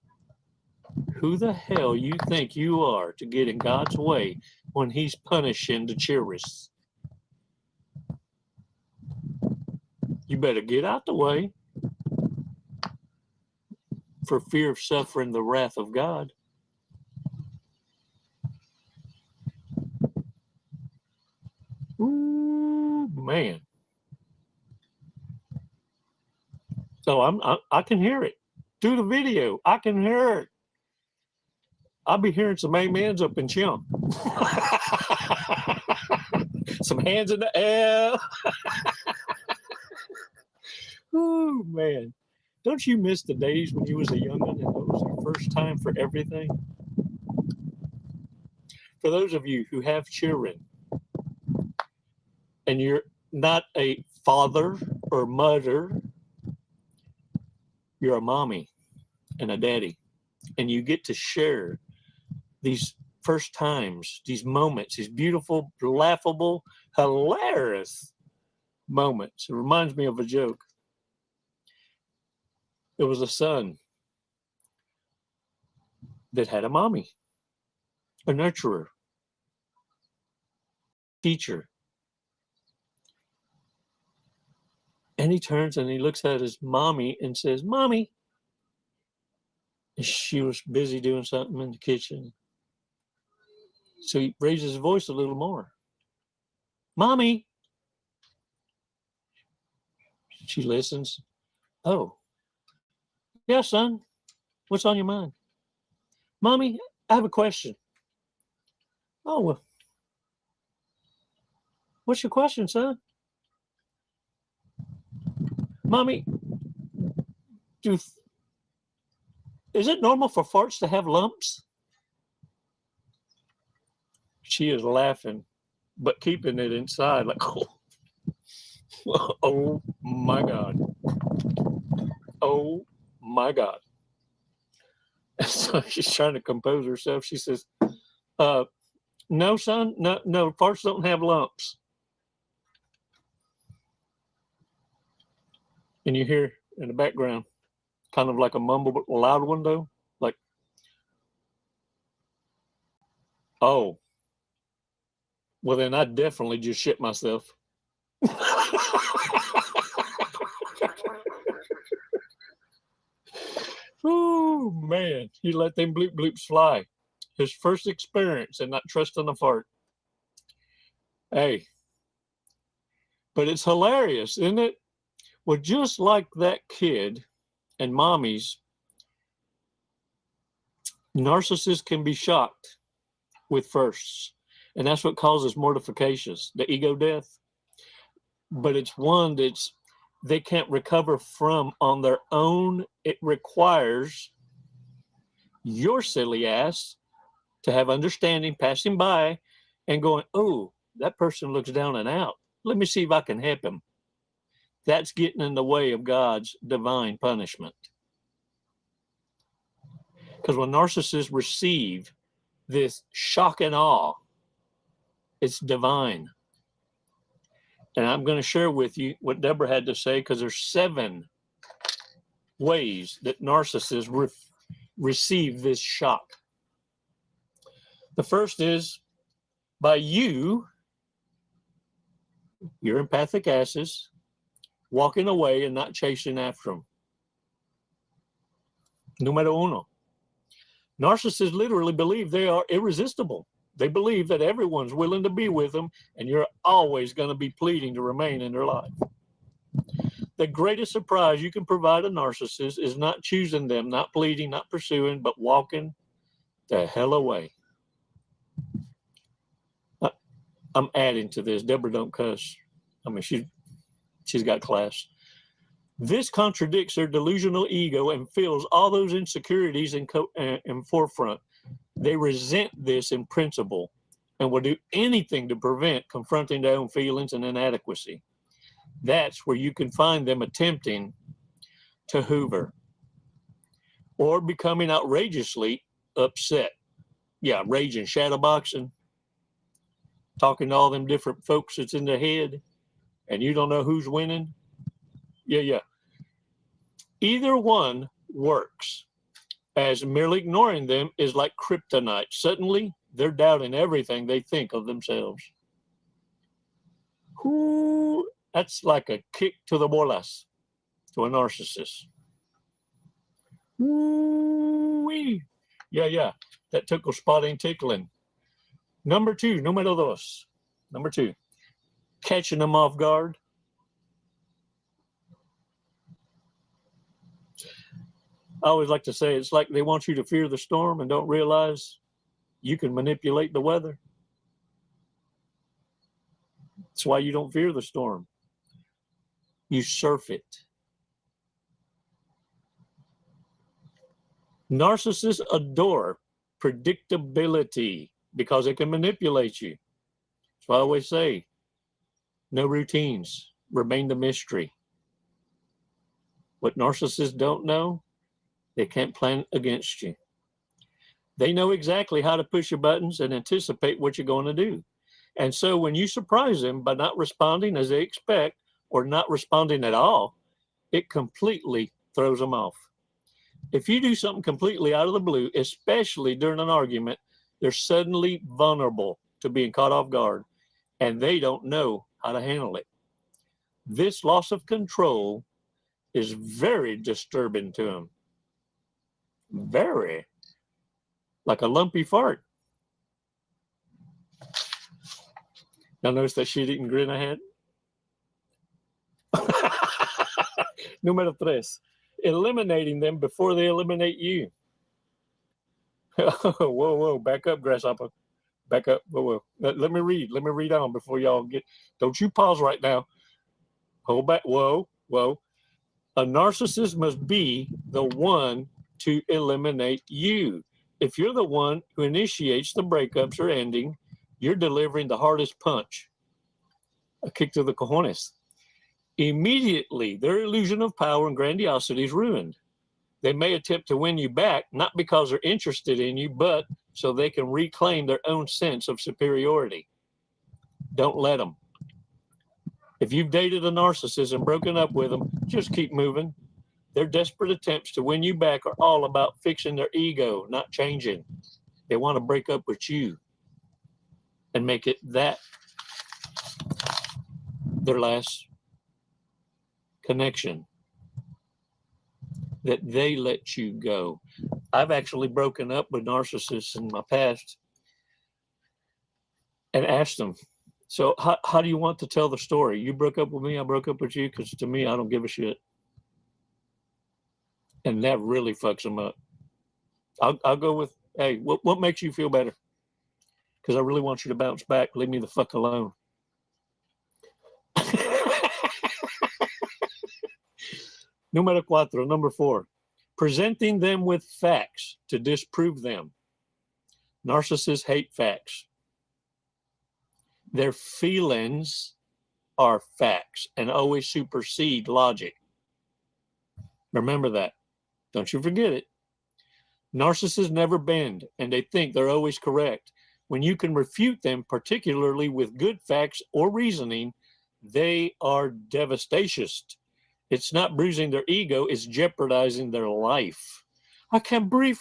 Who the hell you think you are to get in God's way when he's punishing the cheerists? You better get out the way for fear of suffering the wrath of God. Ooh, man. So I can hear it through the video. I can hear it. I'll be hearing some amens up in Chim. Some hands in the air. Oh, man. Don't you miss the days when you was a young'un and it was your first time for everything? For those of you who have children and you're not a father or mother, you're a mommy and a daddy, and you get to share these first times, these moments, these beautiful, laughable, hilarious moments. It reminds me of a joke. There was a son that had a mommy, a nurturer, teacher. And he turns and he looks at his mommy and says, "Mommy." And she was busy doing something in the kitchen. So he raises his voice a little more. "Mommy." She listens. "Oh, yeah, son. What's on your mind?" "Mommy, I have a question." "Oh, well, what's your question, son?" "Mommy, is it normal for farts to have lumps?" She is laughing, but keeping it inside like, oh my God. Oh my God. So she's trying to compose herself. She says, "No, son, no, farts don't have lumps." And you hear in the background, kind of like a mumble, but a loud one though, like, "Oh, well then I definitely just shit myself." Oh man, he let them bloop bloops fly. His first experience and not trusting a fart. Hey, but it's hilarious, isn't it? Well, just like that kid and mommies, narcissists can be shocked with firsts. And that's what causes mortifications, the ego death. But it's one that's they can't recover from on their own. It requires your silly ass to have understanding, passing by and going, "Oh, that person looks down and out. Let me see if I can help him." That's getting in the way of God's divine punishment. Because when narcissists receive this shock and awe, it's divine. And I'm going to share with you what Deborah had to say, because there's 7 ways that narcissists receive this shock. The first is by your empathic asses, walking away and not chasing after them. Numero uno. Narcissists literally believe they are irresistible. They believe that everyone's willing to be with them, and you're always going to be pleading to remain in their life. The greatest surprise you can provide a narcissist is not choosing them, not pleading, not pursuing, but walking the hell away. I'm adding to this. Deborah don't cuss. I mean, she's got class. This contradicts their delusional ego and fills all those insecurities in forefront. They resent this in principle and will do anything to prevent confronting their own feelings and inadequacy. That's where you can find them attempting to hoover or becoming outrageously upset. Yeah, raging, shadowboxing, talking to all them different folks that's in their head, and you don't know who's winning. Yeah. Either one works, as merely ignoring them is like kryptonite. Suddenly, they're doubting everything they think of themselves. Ooh, that's like a kick to the bolas to a narcissist. Ooh-wee. Yeah. That tickle spot ain't tickling. Number 2, número 2. Number 2, catching them off guard. I always like to say it's like they want you to fear the storm and don't realize you can manipulate the weather. That's why you don't fear the storm. You surf it. Narcissists adore predictability because it can manipulate you. That's why I always say, no routines, remain the mystery. What narcissists don't know, they can't plan against you. They know exactly how to push your buttons and anticipate what you're going to do. And so when you surprise them by not responding as they expect or not responding at all, it completely throws them off. If you do something completely out of the blue, especially during an argument, they're suddenly vulnerable to being caught off guard, and they don't know how to handle it. This loss of control is very disturbing to them. Very. Like a lumpy fart. Y'all notice that shit-eating grin I had? Número 3. Eliminating them before they eliminate you. Whoa, back up, grasshopper. Back up. Whoa. Let me read on before y'all get. Don't you pause right now. Hold back. Whoa. A narcissist must be the one to eliminate you. If you're the one who initiates the breakups or ending, you're delivering the hardest punch. A kick to the cojones. Immediately, their illusion of power and grandiosity is ruined. They may attempt to win you back, not because they're interested in you, but so they can reclaim their own sense of superiority. Don't let them. If you've dated a narcissist and broken up with them, just keep moving. Their desperate attempts to win you back are all about fixing their ego, not changing. They want to break up with you and make it that their last connection, that they let you go. I've actually broken up with narcissists in my past and asked them, so how do you want to tell the story? You broke up with me, I broke up with you, because to me, I don't give a shit. And that really fucks them up. I'll go with, hey, what makes you feel better? Because I really want you to bounce back. Leave me the fuck alone. Número 4, number 4. Presenting them with facts to disprove them. Narcissists hate facts. Their feelings are facts and always supersede logic. Remember that. Don't you forget it. Narcissists never bend, and they think they're always correct. When you can refute them, particularly with good facts or reasoning, they are devastacious. It's not bruising their ego, it's jeopardizing their life. I can't breathe.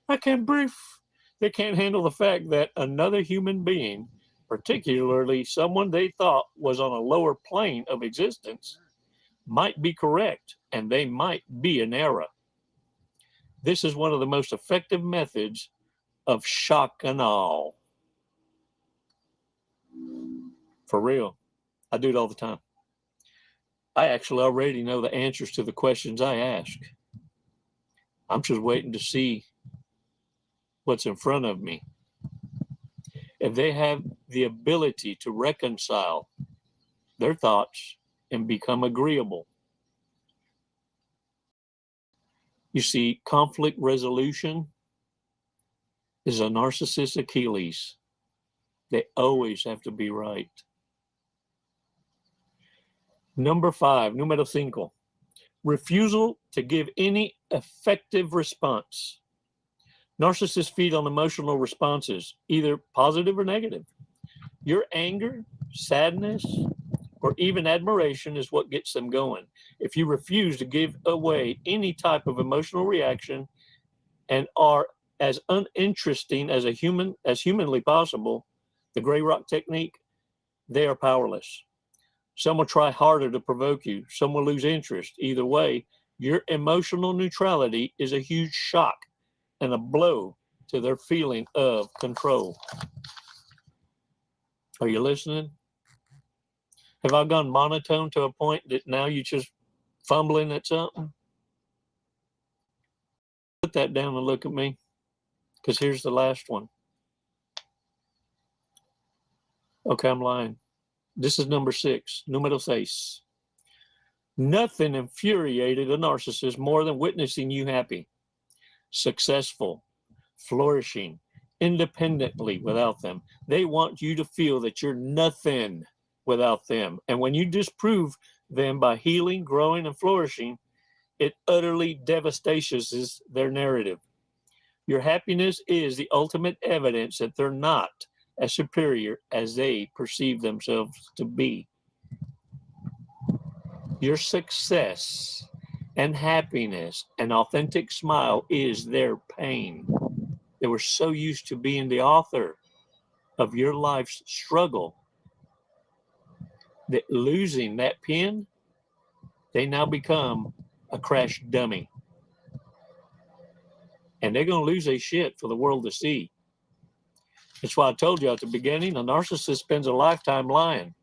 They can't handle the fact that another human being, particularly someone they thought was on a lower plane of existence, might be correct, and they might be in error. This is one of the most effective methods of shock and awe. For real. I do it all the time. I actually already know the answers to the questions I ask. I'm just waiting to see what's in front of me. If they have the ability to reconcile their thoughts and become agreeable. You see, conflict resolution is a narcissist's Achilles. They always have to be right. Number 5, número 5. Refusal to give any effective response. Narcissists feed on emotional responses, either positive or negative. Your anger, sadness, or even admiration is what gets them going. If you refuse to give away any type of emotional reaction and are as uninteresting as humanly possible, the gray rock technique, they are powerless. Some will try harder to provoke you. Some will lose interest. Either way, your emotional neutrality is a huge shock and a blow to their feeling of control. Are you listening? Have I gone monotone to a point that now you're just fumbling at something? Put that down and look at me, because here's the last one. Okay, I'm lying. This is number 6, número 6. Nothing infuriated a narcissist more than witnessing you happy, successful, flourishing, independently without them. They want you to feel that you're nothing without them. And when you disprove them by healing, growing, and flourishing, it utterly devastates their narrative. Your happiness is the ultimate evidence that they're not as superior as they perceive themselves to be. Your success and happiness and authentic smile is their pain. They were so used to being the author of your life's struggle that losing that pen, they now become a crash dummy. And they're going to lose their shit for the world to see. That's why I told you at the beginning, a narcissist spends a lifetime lying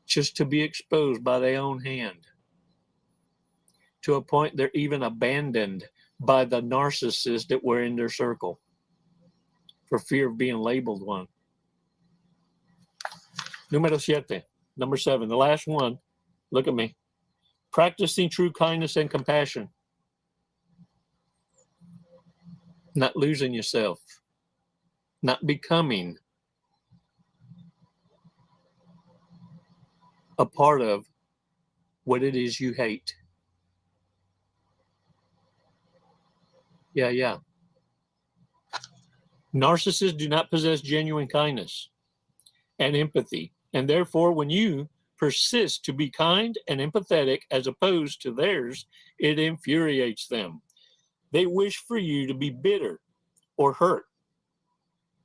just to be exposed by their own hand. To a point they're even abandoned by the narcissists that were in their circle for fear of being labeled one. Número 7, number 7, the last one. Look at me. Practicing true kindness and compassion. Not losing yourself. Not becoming a part of what it is you hate. Yeah. Narcissists do not possess genuine kindness and empathy. And therefore, when you persist to be kind and empathetic as opposed to theirs, it infuriates them. They wish for you to be bitter or hurt.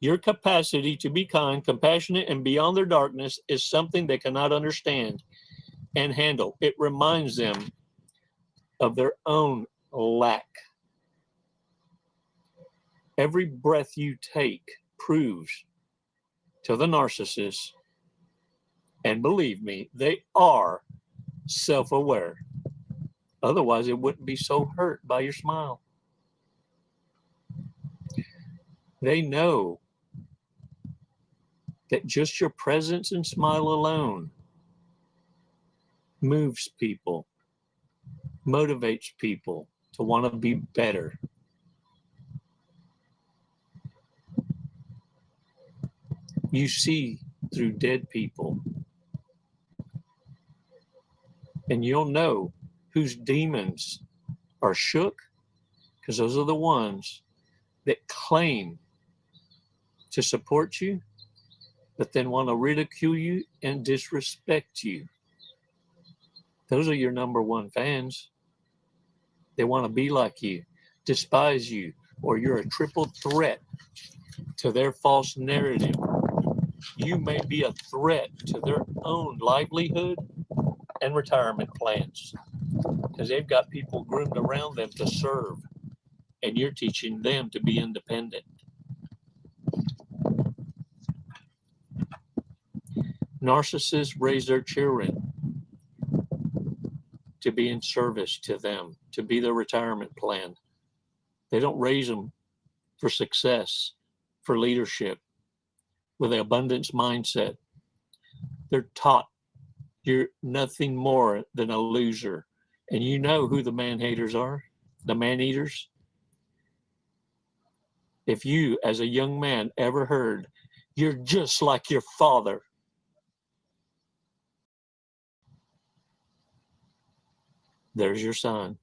Your capacity to be kind, compassionate, and beyond their darkness is something they cannot understand and handle. It reminds them of their own lack. Every breath you take proves to the narcissist, and believe me, they are self-aware. Otherwise, it wouldn't be so hurt by your smile. They know that just your presence and smile alone moves people, motivates people to want to be better. You see through dead people, and you'll know whose demons are shook, because those are the ones that claim to support you, but then want to ridicule you and disrespect you. Those are your number one fans. They want to be like you, despise you, or you're a triple threat to their false narrative. You may be a threat to their own livelihood and retirement plans, because they've got people groomed around them to serve, and you're teaching them to be independent. Narcissists raise their children to be in service to them, to be their retirement plan. They don't raise them for success, for leadership, with an abundance mindset. They're taught you're nothing more than a loser. And you know who the man-haters are, the man-eaters. If you, as a young man, ever heard, you're just like your father, there's your sign.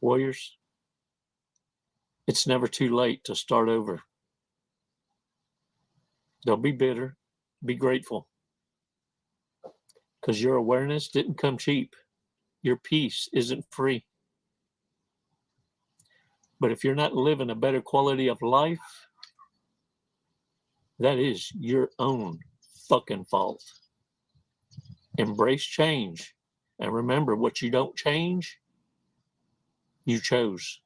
Warriors, it's never too late to start over. Don't be bitter, be grateful. Because your awareness didn't come cheap. Your peace isn't free. But if you're not living a better quality of life, that is your own fucking fault. Embrace change. And remember, what you don't change, you chose.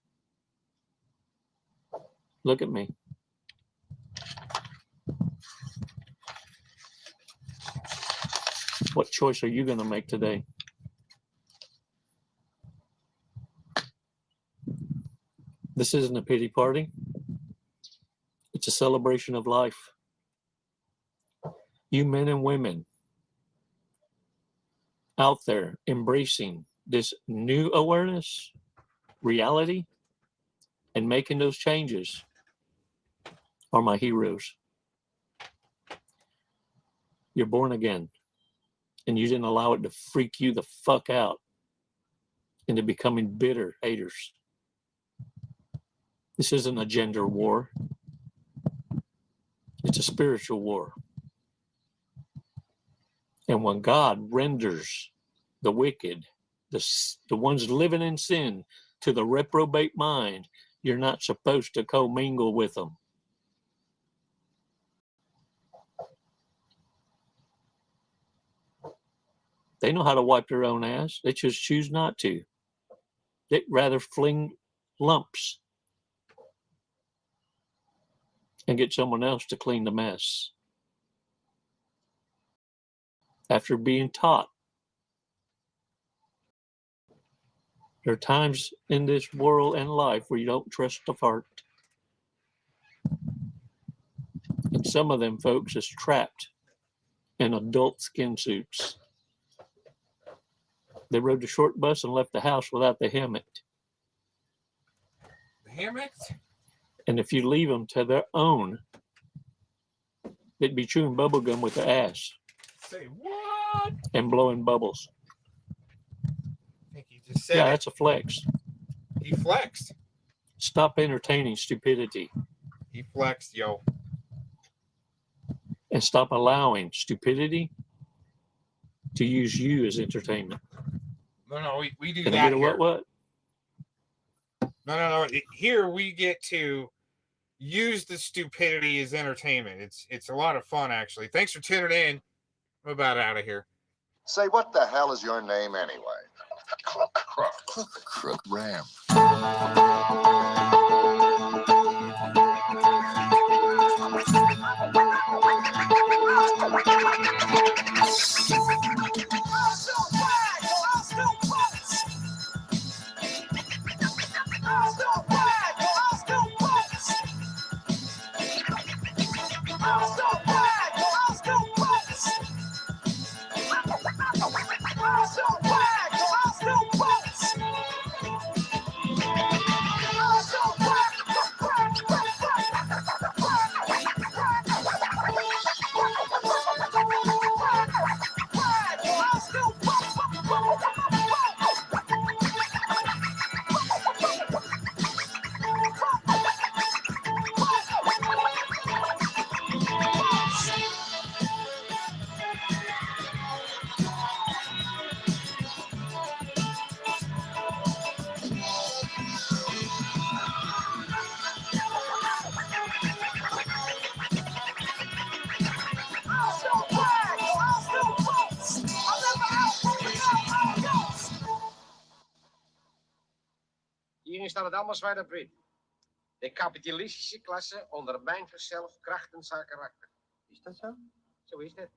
Look at me. What choice are you going to make today? This This isn't a pity party. It's a celebration of life. You men and women out there embracing this new awareness, reality, and making those changes are my heroes. You're born again, and you didn't allow it to freak you the fuck out into becoming bitter haters. This isn't a gender war. It's a spiritual war. And when God renders the wicked, the ones living in sin, to the reprobate mind, you're not supposed to commingle with them. They know how to wipe their own ass. They just choose not to. They'd rather fling lumps and get someone else to clean the mess. After being taught, there are times in this world and life where you don't trust the fart. And some of them folks is trapped in adult skin suits. They rode the short bus and left the house without the hammock. The hammock? And if you leave them to their own, they'd be chewing bubblegum with their ass. Say what? And blowing bubbles. I think he just said Yeah, it. that's a flex. He flexed. Stop entertaining stupidity. He flexed, yo. And stop allowing stupidity to use you as entertainment. No, we do Can I that get a here. what? No. Here we get to use the stupidity as entertainment. It's a lot of fun, actually. Thanks for tuning in. I'm about out of here. Say, what the hell is your name anyway? Crook Ram. Hierin staat het allemaal zwart op wit. De kapitalistische klasse ondermijnt zichzelf krachtens haar karakter. Is dat zo? Zo is het.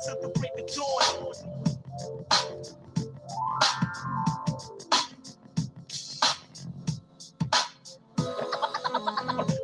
till the break of dawn.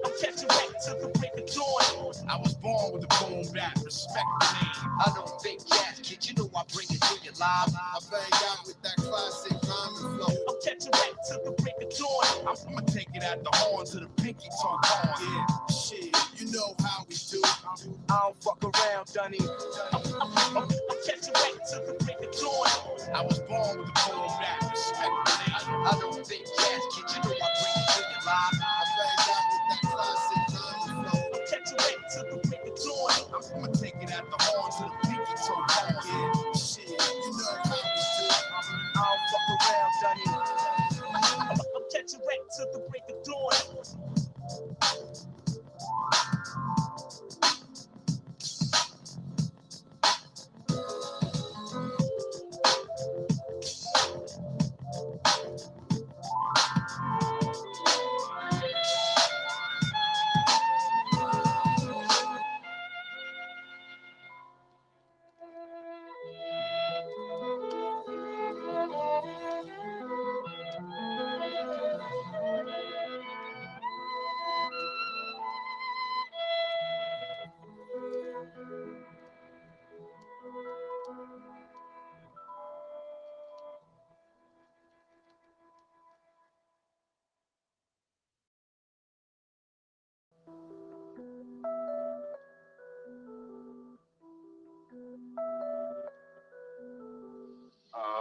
I'm catching wreck till the break of dawn. I was born with a boom bap, respect the name. I don't think jazz, kid, you know I bring it to you live. I bang out with that classic rhyming flow. I'm catching wreck till the break of dawn. I'ma take it at the horn to the pinky toe horn. Yeah, shit, you know how we do. I don't fuck around, Dunny. I'm catching wreck till the break of dawn. I was born with a boom bap, respect the name. I don't think jazz, kid, you know I bring it to you live. I bang out with that classic rhyming flow. I'm catching wreck till the break of dawn. I'ma take it at the horn to the pinky toe horn. Yeah, shit, you know how we do. I don't fuck around, Dunny. I'm catching wreck till the break of dawn.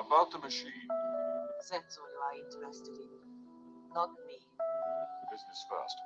About the machine. That's all you are interested in. Not me. Business first.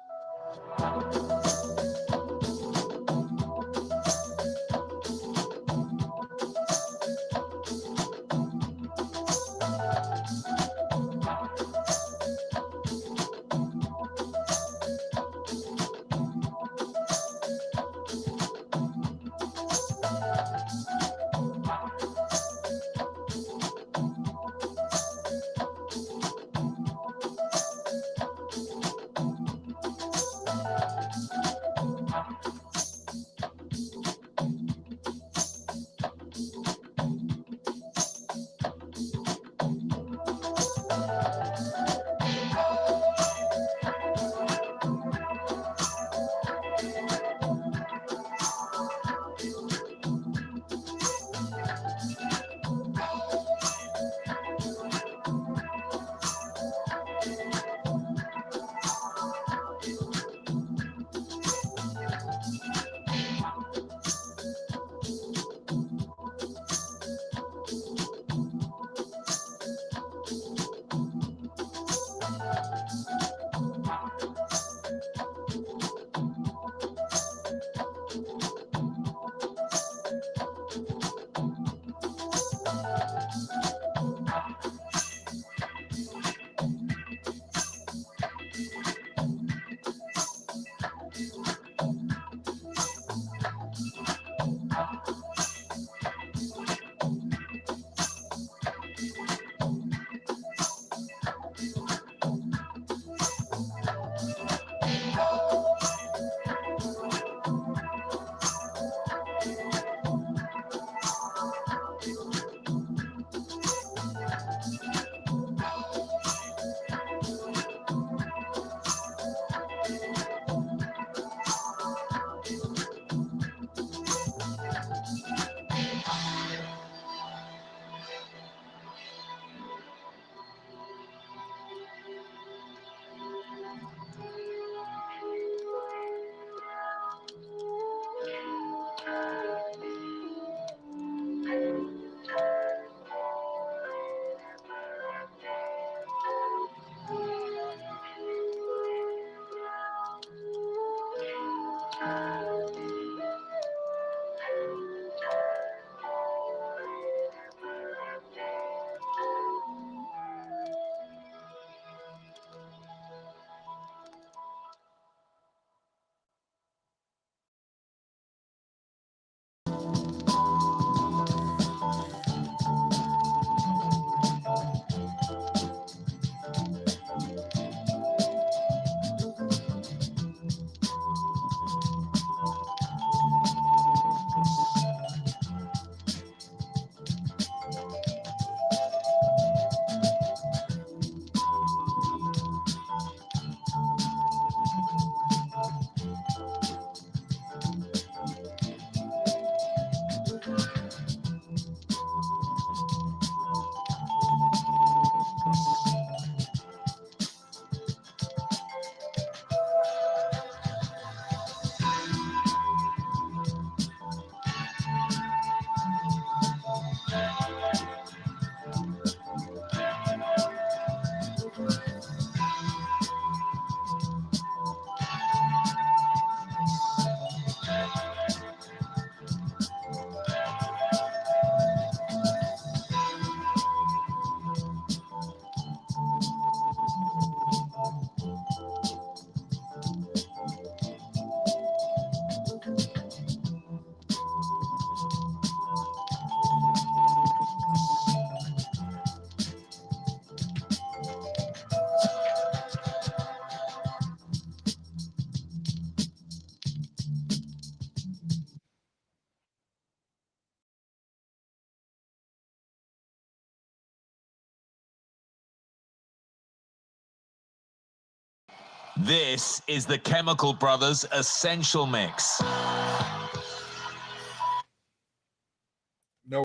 This is the Chemical Brothers Essential Mix.